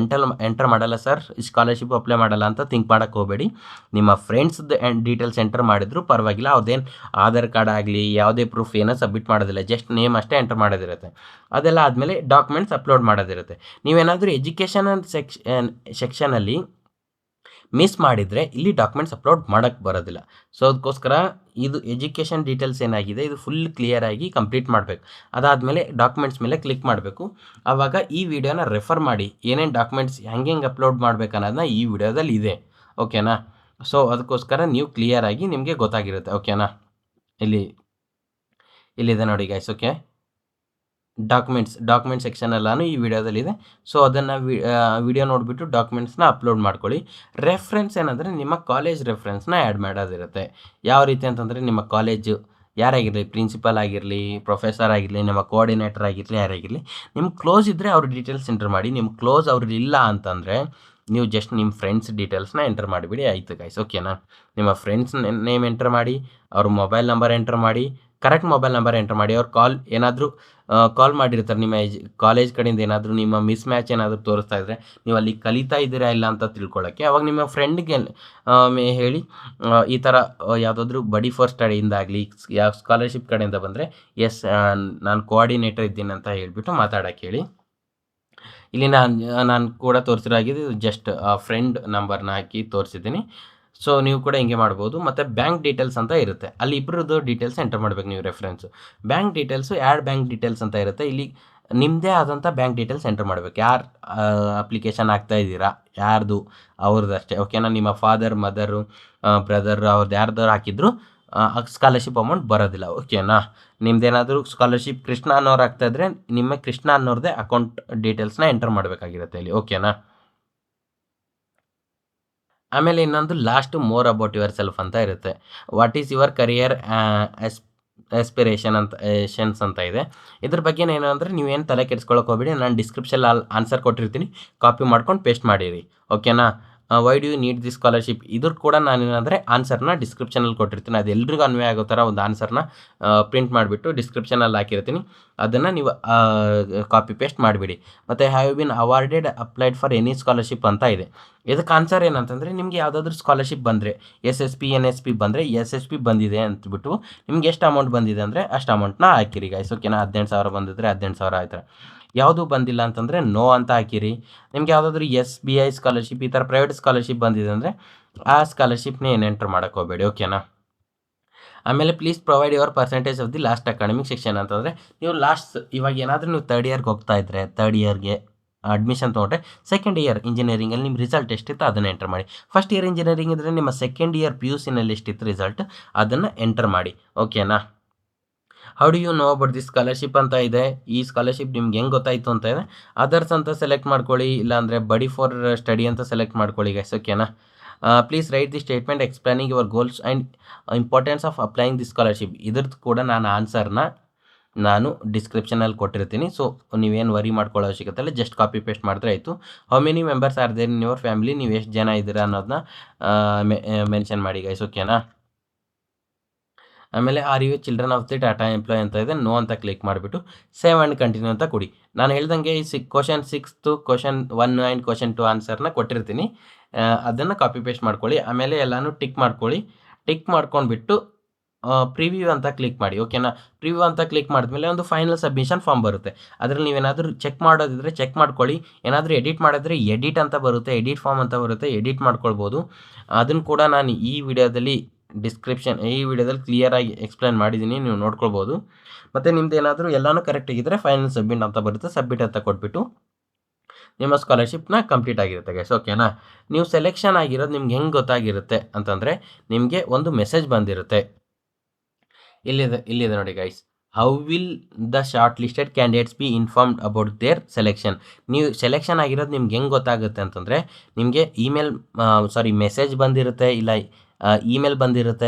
S1: ಎಂಟರ್ ಮಾಡಲ್ಲ ಸರ್, ಸ್ಕಾಲರ್ಶಿಪ್ ಅಪ್ಲೈ ಮಾಡಲ್ಲ ಅಂತ ಥಿಂಕ್ ಮಾಡೋಕ್ಕೆ ಹೋಗಬೇಡಿ. ನಿಮ್ಮ ಫ್ರೆಂಡ್ಸ್ದು ಡೀಟೇಲ್ಸ್ ಎಂಟರ್ ಮಾಡಿದ್ರು ಪರವಾಗಿಲ್ಲ. ಅವ್ರದ್ದೇನು ಆಧಾರ್ ಕಾರ್ಡ್ ಆಗಲಿ ಯಾವುದೇ ಪ್ರೂಫ್ ಏನೋ ಸಬ್ಮಿಟ್ ಮಾಡೋದಿಲ್ಲ, ಜಸ್ಟ್ ನೇಮ್ ಅಷ್ಟೇ ಎಂಟರ್ ಮಾಡೋದಿರುತ್ತೆ. ಅದೆಲ್ಲ ಆದಮೇಲೆ ಡಾಕ್ಯುಮೆಂಟ್ಸ್ ಅಪ್ಲೋಡ್ ಮಾಡೋದಿರುತ್ತೆ. ನೀವೇನಾದರೂ ಎಜುಕೇಷನ್ ಸೆಕ್ಷನಲ್ಲಿ ಮಿಸ್ ಮಾಡಿದರೆ ಇಲ್ಲಿ ಡಾಕ್ಯುಮೆಂಟ್ಸ್ ಅಪ್ಲೋಡ್ ಮಾಡೋಕ್ಕೆ ಬರೋದಿಲ್ಲ. ಸೊ ಅದಕ್ಕೋಸ್ಕರ ಇದು ಎಜುಕೇಷನ್ ಡೀಟೇಲ್ಸ್ ಏನಾಗಿದೆ ಇದು ಫುಲ್ ಕ್ಲಿಯರಾಗಿ ಕಂಪ್ಲೀಟ್ ಮಾಡಬೇಕು. ಅದಾದಮೇಲೆ ಡಾಕ್ಯುಮೆಂಟ್ಸ್ ಮೇಲೆ ಕ್ಲಿಕ್ ಮಾಡಬೇಕು. ಆವಾಗ ಈ ವಿಡಿಯೋನ ರೆಫರ್ ಮಾಡಿ ಏನೇನು ಡಾಕ್ಯುಮೆಂಟ್ಸ್ ಹೆಂಗೆ ಅಪ್ಲೋಡ್ ಮಾಡಬೇಕನ್ನೋದನ್ನ ಈ ವಿಡಿಯೋದಲ್ಲಿ ಇದೆ. ಓಕೆನಾ? ಸೊ ಅದಕ್ಕೋಸ್ಕರ ನೀವು ಕ್ಲಿಯರಾಗಿ ನಿಮಗೆ ಗೊತ್ತಾಗಿರುತ್ತೆ. ಓಕೆನಾ? ಇಲ್ಲಿದೆ ನೋಡಿ ಗೈಸ್. ಓಕೆ, ಡಾಕ್ಯುಮೆಂಟ್ ಸೆಕ್ಷನ್ ಎಲ್ಲಾನು ಈ ವಿಡಿಯೋದಲ್ಲಿದೆ. ಸೊ ಅದನ್ನು ವಿಡಿಯೋ ನೋಡಿಬಿಟ್ಟು ಡಾಕ್ಯುಮೆಂಟ್ಸ್ನ ಅಪ್ಲೋಡ್ ಮಾಡ್ಕೊಳ್ಳಿ. ರೆಫರೆನ್ಸ್ ಏನಂದರೆ ನಿಮ್ಮ ಕಾಲೇಜ್ ರೆಫರೆನ್ಸ್ನ ಆ್ಯಡ್ ಮಾಡೋದಿರುತ್ತೆ. ಯಾವ ರೀತಿ ಅಂತಂದರೆ ನಿಮ್ಮ ಕಾಲೇಜು ಯಾರಾಗಿರಲಿ, ಪ್ರಿನ್ಸಿಪಲ್ ಆಗಿರಲಿ, ಪ್ರೊಫೆಸರ್ ಆಗಿರಲಿ, ನಿಮ್ಮ ಕೋಆರ್ಡಿನೇಟರ್ ಆಗಿರಲಿ, ಯಾರಾಗಿರಲಿ, ನಿಮ್ಗೆ ಕ್ಲೋಸ್ ಇದ್ದರೆ ಅವ್ರ ಡೀಟೇಲ್ಸ್ ಎಂಟರ್ ಮಾಡಿ. ನಿಮ್ಗೆ ಕ್ಲೋಸ್ ಅವ್ರು ಇಲ್ಲ ಅಂತಂದರೆ ನೀವು ಜಸ್ಟ್ ನಿಮ್ಮ ಫ್ರೆಂಡ್ಸ್ ಡೀಟೇಲ್ಸ್ನ ಎಂಟರ್ ಮಾಡಿಬಿಡಿ, ಆಯಿತು ಗೈಸ್. ಓಕೆನಾ? ನಿಮ್ಮ ಫ್ರೆಂಡ್ಸ್ ನೇಮ್ ಎಂಟರ್ ಮಾಡಿ, ಅವ್ರ ಮೊಬೈಲ್ ನಂಬರ್ ಎಂಟರ್ ಮಾಡಿ, ಕರೆಕ್ಟ್ ಮೊಬೈಲ್ ನಂಬರ್ ಎಂಟರ್ ಮಾಡಿ. ಅವ್ರು ಏನಾದರೂ ಕಾಲ್ ಮಾಡಿರ್ತಾರೆ ನಿಮ್ಮ ಕಾಲೇಜ್ ಕಡೆಯಿಂದ, ಏನಾದರೂ ನಿಮ್ಮ ಮಿಸ್ ಮ್ಯಾಚ್ ಏನಾದರೂ ತೋರಿಸ್ತಾ ಇದ್ದರೆ ನೀವು ಅಲ್ಲಿ ಕಲಿತಾ ಇದ್ದೀರಾ ಇಲ್ಲ ಅಂತ ತಿಳ್ಕೊಳ್ಳೋಕ್ಕೆ. ಅವಾಗ ನಿಮ್ಮ ಫ್ರೆಂಡ್ಗೆ ಹೇಳಿ ಈ ಥರ ಯಾವುದಾದ್ರೂ ಬಡಿ ಫಾರ್ ಸ್ಟಡಿಯಿಂದ ಆಗಲಿ, ಯಾವ ಸ್ಕಾಲರ್ಶಿಪ್ ಕಡೆಯಿಂದ ಬಂದರೆ ಎಸ್ ನಾನು ಕೋಆರ್ಡಿನೇಟರ್ ಇದ್ದೀನಿ ಅಂತ ಹೇಳಿಬಿಟ್ಟು ಮಾತಾಡೋಕ್ಕೆ ಹೇಳಿ. ಇಲ್ಲಿ ನಾನು ಕೂಡ ತೋರಿಸಿರೋ ಹಾಗೆ ಜಸ್ಟ್ ಫ್ರೆಂಡ್ ನಂಬರ್ನ ಹಾಕಿ ತೋರಿಸಿದ್ದೀನಿ. ಸೊ ನೀವು ಕೂಡ ಹಿಂಗೆ ಮಾಡ್ಬೋದು. ಮತ್ತು ಬ್ಯಾಂಕ್ ಡೀಟೇಲ್ಸ್ ಅಂತ ಇರುತ್ತೆ, ಅಲ್ಲಿ ಇಬ್ಬರದ್ದು ಡೀಟೇಲ್ಸ್ ಎಂಟರ್ ಮಾಡಬೇಕು ನೀವು reference. Bank details add bank details ಅಂತ ಇರುತ್ತೆ, ಇಲ್ಲಿ ನಿಮ್ಮದೇ ಆದಂಥ ಬ್ಯಾಂಕ್ ಡೀಟೇಲ್ಸ್ ಎಂಟರ್ ಮಾಡಬೇಕು. ಯಾರು ಅಪ್ಲಿಕೇಶನ್ ಹಾಕ್ತಾ ಇದ್ದೀರಾ, ಯಾರ್ದು ಅವ್ರದ್ದಷ್ಟೇ, ಓಕೆನಾ. ನಿಮ್ಮ ಫಾದರ್, ಮದರು, ಬ್ರದರ್ ಅವ್ರದ್ದು ಯಾರ್ದಾರು ಹಾಕಿದ್ರು ಸ್ಕಾಲರ್ಶಿಪ್ ಅಮೌಂಟ್ ಬರೋದಿಲ್ಲ, ಓಕೆನಾ. ನಿಮ್ದೇನಾದರೂ ಸ್ಕಾಲರ್ಶಿಪ್ ಕೃಷ್ಣ ಅನ್ನೋರು ಆಗ್ತಾಯಿದ್ರೆ ನಿಮ್ಮ ಕೃಷ್ಣ ಅನ್ನೋರದ್ದೇ ಅಕೌಂಟ್ ಡೀಟೇಲ್ಸ್ನ ಎಂಟರ್ ಮಾಡಬೇಕಾಗಿರುತ್ತೆ ಇಲ್ಲಿ, ಓಕೆನಾ. ಆಮೇಲೆ ಇನ್ನೊಂದು last more about your self ಅಂತ ಇರುತ್ತೆ. What is your career aspiration ಅಂತ ಏಷನ್ಸ್ ಅಂತ ಇದೆ. ಇದ್ರ ಬಗ್ಗೆ ಏನು ಅಂದರೆ ನೀವೇನು ತಲೆ ಕೆಡಿಸ್ಕೊಳ್ಳೋಕೆ ಹೋಗ್ಬೇಡಿ, ನಾನು ಡಿಸ್ಕ್ರಿಪ್ಷನಲ್ಲಿ ಆನ್ಸರ್ ಕೊಟ್ಟಿರ್ತೀನಿ, ಕಾಪಿ ಮಾಡ್ಕೊಂಡು ಪೇಸ್ಟ್ ಮಾಡಿರಿ, ಓಕೆನಾ. Why do you need the scholarship, ಇದ್ರ ಕೂಡ ನಾನೇನಂದರೆ ಆನ್ಸರ್ನ ಡಿಸ್ಕ್ರಿಪ್ಷನಲ್ಲಿ ಕೊಟ್ಟಿರ್ತೀನಿ, ಅದು ಎಲ್ರಿಗೂ ಅನ್ವಯ ಆಗೋ ಥರ ಒಂದು ಆನ್ಸರ್ನ ಪ್ರಿಂಟ್ ಮಾಡಿಬಿಟ್ಟು ಡಿಸ್ಕ್ರಿಪ್ಷನಲ್ಲಿ ಹಾಕಿರ್ತೀನಿ, ಅದನ್ನು ನೀವು ಕಾಪಿ ಪೇಸ್ಟ್ ಮಾಡಿಬಿಡಿ. ಮತ್ತು have been awarded applied for any scholarship ಅಂತ ಇದೆ. ಇದಕ್ಕೆ ಆನ್ಸರ್ ಏನಂತಂದರೆ ನಿಮಗೆ ಯಾವುದಾದ್ರೂ ಸ್ಕಾಲರ್ಶಿಪ್ ಬಂದರೆ SSP NSP ಬಂದರೆ SSP ಬಂದಿದೆ ಅಂತಬಿಟ್ಟು ನಿಮ್ಗೆ ಎಷ್ಟು ಅಮೌಂಟ್ ಬಂದಿದೆ ಅಂದರೆ ಅಷ್ಟು ಅಮೌಂಟ್ನ ಹಾಕಿರಿ ಗೈಸ್, ಓಕೆನಾ. 18,000 ಬಂದಿದ್ರೆ 18,000 ಆಯ್ತು. ಯಾವುದು ಬಂದಿಲ್ಲ ಅಂತಂದರೆ ನೋ ಅಂತ ಹಾಕಿರಿ. ನಿಮ್ಗೆ ಯಾವುದಾದ್ರೂ SBI ಸ್ಕಾಲರ್ಶಿಪ್ ಈ ಥರ ಪ್ರೈವೇಟ್ ಸ್ಕಾಲರ್ಶಿಪ್ ಬಂದಿದೆ ಅಂದರೆ ಆ ಸ್ಕಾಲರ್ಶಿಪ್ನ ಏನು ಎಂಟರ್ ಮಾಡೋಕ್ಕೆ ಹೋಗಬೇಡಿ, ಓಕೆನಾ. ಆಮೇಲೆ please provide your percentage of the last academic section ಅಂತಂದರೆ ನೀವು ಇವಾಗ ಏನಾದರೂ ನೀವು ಥರ್ಡ್ ಇಯರ್ಗೆ ಹೋಗ್ತಾ ಇದ್ದರೆ, ಥರ್ಡ್ ಇಯರ್ಗೆ ಅಡ್ಮಿಷನ್ ತೊಗೊಂಡ್ರೆ ಸೆಕೆಂಡ್ ಇಯರ್ ಇಂಜಿನಿಯರಿಂಗಲ್ಲಿ ನಿಮ್ಮ ರಿಸಲ್ಟ್ ಎಷ್ಟಿತ್ತು ಅದನ್ನು ಎಂಟರ್ ಮಾಡಿ. ಫಸ್ಟ್ ಇಯರ್ ಇಂಜಿನಿಯರಿಂಗ್ ಇದ್ದರೆ ನಿಮ್ಮ ಸೆಕೆಂಡ್ ಇಯರ್ PUCನಲ್ಲಿ ಎಷ್ಟಿತ್ತು ರಿಸಲ್ಟ್ ಅದನ್ನು ಎಂಟರ್ ಮಾಡಿ, ಓಕೆನಾ. How do you know about the scholarship ಅಂತ ಇದೆ. ಈ ಸ್ಕಾಲರ್ಶಿಪ್ ನಿಮ್ಗೆ ಹೆಂಗೆ ಗೊತ್ತಾಯಿತು ಅಂತ ಇದೆ, ಅದರ್ಸ್ ಅಂತ ಸೆಲೆಕ್ಟ್ ಮಾಡ್ಕೊಳ್ಳಿ, ಇಲ್ಲಾಂದರೆ ಬಡಿ ಫಾರ್ ಸ್ಟಡಿ ಅಂತ ಸೆಲೆಕ್ಟ್ ಮಾಡ್ಕೊಳ್ಳಿ ಗೈಸ್, ಓಕೆನಾ. Please right the statement explaining your goals and importance of applying the scholarship. ಇದ್ರದ್ದು ಕೂಡ ನಾನು ಡಿಸ್ಕ್ರಿಪ್ಷನಲ್ಲಿ ಕೊಟ್ಟಿರ್ತೀನಿ, ಸೊ ನೀವೇನು ವರಿ ಮಾಡ್ಕೊಳ್ಳೋ ಅವಶ್ಯಕತೆ ಇಲ್ಲ, ಜಸ್ಟ್ ಕಾಪಿ ಪೇಸ್ಟ್ ಮಾಡಿದ್ರೆ ಆಯಿತು. How many members are there in your family, ನೀವು ಎಷ್ಟು ಜನ ಇದ್ದೀರಾ ಅನ್ನೋದನ್ನ ಮೆನ್ಷನ್ ಮಾಡಿ ಗೈಸ್, ಓಕೆನಾ. ಆಮೇಲೆ are you children of the Tata employ ಅಂತ ಇದೆ, ನೋ ಅಂತ ಕ್ಲಿಕ್ ಮಾಡಿಬಿಟ್ಟು ಸೇವ್ ಆ್ಯಂಡ್ ಕಂಟಿನ್ಯೂ ಅಂತ ಕೊಡಿ. ನಾನು ಹೇಳ್ದಂಗೆ ಈ ಕ್ವಶನ್ 6 ಕ್ವಶನ್ 1 ಆ್ಯಂಡ್ ಕ್ವಶನ್ 2 ಆನ್ಸರ್ನ ಕೊಟ್ಟಿರ್ತೀನಿ, ಅದನ್ನು ಕಾಪಿ ಪೇಸ್ಟ್ ಮಾಡ್ಕೊಳ್ಳಿ. ಆಮೇಲೆ ಎಲ್ಲನೂ ಟಿಕ್ ಮಾಡ್ಕೊಳ್ಳಿ. ಟಿಕ್ ಮಾಡ್ಕೊಂಡ್ಬಿಟ್ಟು ಪ್ರಿವ್ಯೂ ಅಂತ ಕ್ಲಿಕ್ ಮಾಡಿ, ಓಕೆನಾ. ಪ್ರಿವ್ಯೂ ಅಂತ ಕ್ಲಿಕ್ ಮಾಡಿದ್ಮೇಲೆ ಒಂದು ಫೈನಲ್ ಸಬ್ಮಿಷನ್ ಫಾರ್ಮ್ ಬರುತ್ತೆ, ಅದರಲ್ಲಿ ನೀವೇನಾದರೂ ಚೆಕ್ ಮಾಡೋದಿದ್ರೆ ಚೆಕ್ ಮಾಡ್ಕೊಳ್ಳಿ. ಏನಾದರೂ ಎಡಿಟ್ ಮಾಡಿದ್ರೆ ಎಡಿಟ್ ಅಂತ ಬರುತ್ತೆ, ಎಡಿಟ್ ಫಾರ್ಮ್ ಅಂತ ಬರುತ್ತೆ, ಎಡಿಟ್ ಮಾಡ್ಕೊಳ್ಬೋದು. ಅದನ್ನು ಕೂಡ ನಾನು ಈ ವಿಡಿಯೋದಲ್ಲಿ ಕ್ಲಿಯರಾಗಿ ಎಕ್ಸ್ಪ್ಲೇನ್ ಮಾಡಿದ್ದೀನಿ, ನೀವು ನೋಡ್ಕೊಳ್ಬೋದು. ಮತ್ತು ನಿಮ್ದು ಏನಾದರೂ ಎಲ್ಲನೂ ಕರೆಕ್ಟಾಗಿದ್ದರೆ ಫೈನಲ್ ಸಬ್ಮಿಟ್ ಅಂತ ಬರುತ್ತೆ, ಸಬ್ಮಿಟ್ ಅಂತ ಕೊಟ್ಬಿಟ್ಟು ನಿಮ್ಮ ಸ್ಕಾಲರ್ಶಿಪ್ನ ಕಂಪ್ಲೀಟ್ ಆಗಿರುತ್ತೆ ಗೈಸ್, ಓಕೆನಾ. ನೀವು ಸೆಲೆಕ್ಷನ್ ಆಗಿರೋದು ನಿಮ್ಗೆ ಹೆಂಗೆ ಗೊತ್ತಾಗಿರುತ್ತೆ ಅಂತಂದರೆ ನಿಮಗೆ ಒಂದು ಮೆಸೇಜ್ ಬಂದಿರುತ್ತೆ, ಇಲ್ಲಿದೆ ನೋಡಿ guys. How will the short listed candidates be informed about there selection. ನೀವು ಸೆಲೆಕ್ಷನ್ ಆಗಿರೋದು ನಿಮ್ಗೆ ಹೆಂಗೆ ಗೊತ್ತಾಗುತ್ತೆ ಅಂತಂದರೆ ನಿಮಗೆ ಮೆಸೇಜ್ ಬಂದಿರುತ್ತೆ, ಇಲ್ಲ ಇಮೇಲ್ ಬಂದಿರುತ್ತೆ,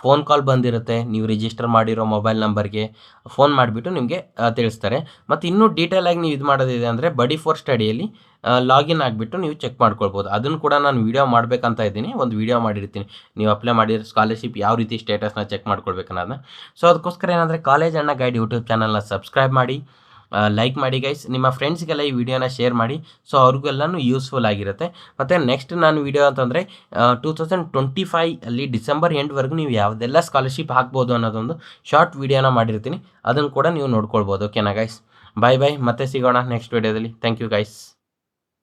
S1: ಫೋನ್ ಕಾಲ್ ಬಂದಿರುತ್ತೆ, ನೀವು ರಿಜಿಸ್ಟರ್ ಮಾಡಿರೋ ಮೊಬೈಲ್ ನಂಬರ್ಗೆ ಫೋನ್ ಮಾಡಿಬಿಟ್ಟು ನಿಮಗೆ ತಿಳಿಸ್ತಾರೆ. ಮತ್ತು ಇನ್ನೂ ಡೀಟೇಲಾಗಿ ನೀವು ಇದು ಮಾಡೋದಿದೆ ಅಂದರೆ ಬಡಿ ಫಾರ್ ಸ್ಟಡಿಯಲ್ಲಿ ಲಾಗಿನ್ ಆಗಿಬಿಟ್ಟು ನೀವು ಚೆಕ್ ಮಾಡ್ಕೊಳ್ಬೋದು. ಅದನ್ನು ಕೂಡ ನಾನು ವೀಡಿಯೋ ಮಾಡಬೇಕಂತ ಇದ್ದೀನಿ, ಒಂದು ವೀಡಿಯೋ ಮಾಡಿರ್ತೀನಿ, ನೀವು ಅಪ್ಲೈ ಮಾಡಿರೋ ಸ್ಕಾಲರ್ಶಿಪ್ ಯಾವ ರೀತಿ ಸ್ಟೇಟಸ್ನ ಚೆಕ್ ಮಾಡ್ಕೊಳ್ಬೇಕು ಅನ್ನೋದನ್ನ. ಸೊ ಅದಕ್ಕೋಸ್ಕರ ಏನಂದರೆ ಕಾಲೇಜ್ ಅಣ್ಣ ಗೈಡ್ ಯೂಟ್ಯೂಬ್ ಚಾನಲ್ನ ಸಬ್ಸ್ಕ್ರೈಬ್ ಮಾಡಿ, ಲೈಕ್ ಮಾಡಿ ಗೈಸ್, ನಿಮ್ಮ ಫ್ರೆಂಡ್ಸ್ಗೆಲ್ಲ ಈ ವಿಡಿಯೋನ ಶೇರ್ ಮಾಡಿ, ಸೊ ಅವ್ರಿಗೆಲ್ಲನೂ ಯೂಸ್ಫುಲ್ ಆಗಿರುತ್ತೆ. ಮತ್ತು ನೆಕ್ಸ್ಟ್ ನಾನು ವಿಡಿಯೋ ಅಂತಂದರೆ 2025 ಅಲ್ಲಿ ಡಿಸೆಂಬರ್ ಎಂಡ್ವರೆಗೂ ನೀವು ಯಾವುದೆಲ್ಲ ಸ್ಕಾಲರ್ಶಿಪ್ ಹಾಕ್ಬೋದು ಅನ್ನೋದೊಂದು ಶಾರ್ಟ್ ವಿಡಿಯೋನ ಮಾಡಿರ್ತೀನಿ, ಅದನ್ನು ಕೂಡ ನೀವು ನೋಡ್ಕೊಳ್ಬೋದು, ಓಕೆನಾ ಗೈಸ್. ಬಾಯ್ ಮತ್ತೆ ಸಿಗೋಣ ನೆಕ್ಸ್ಟ್ ವಿಡಿಯೋದಲ್ಲಿ. Thank you guys.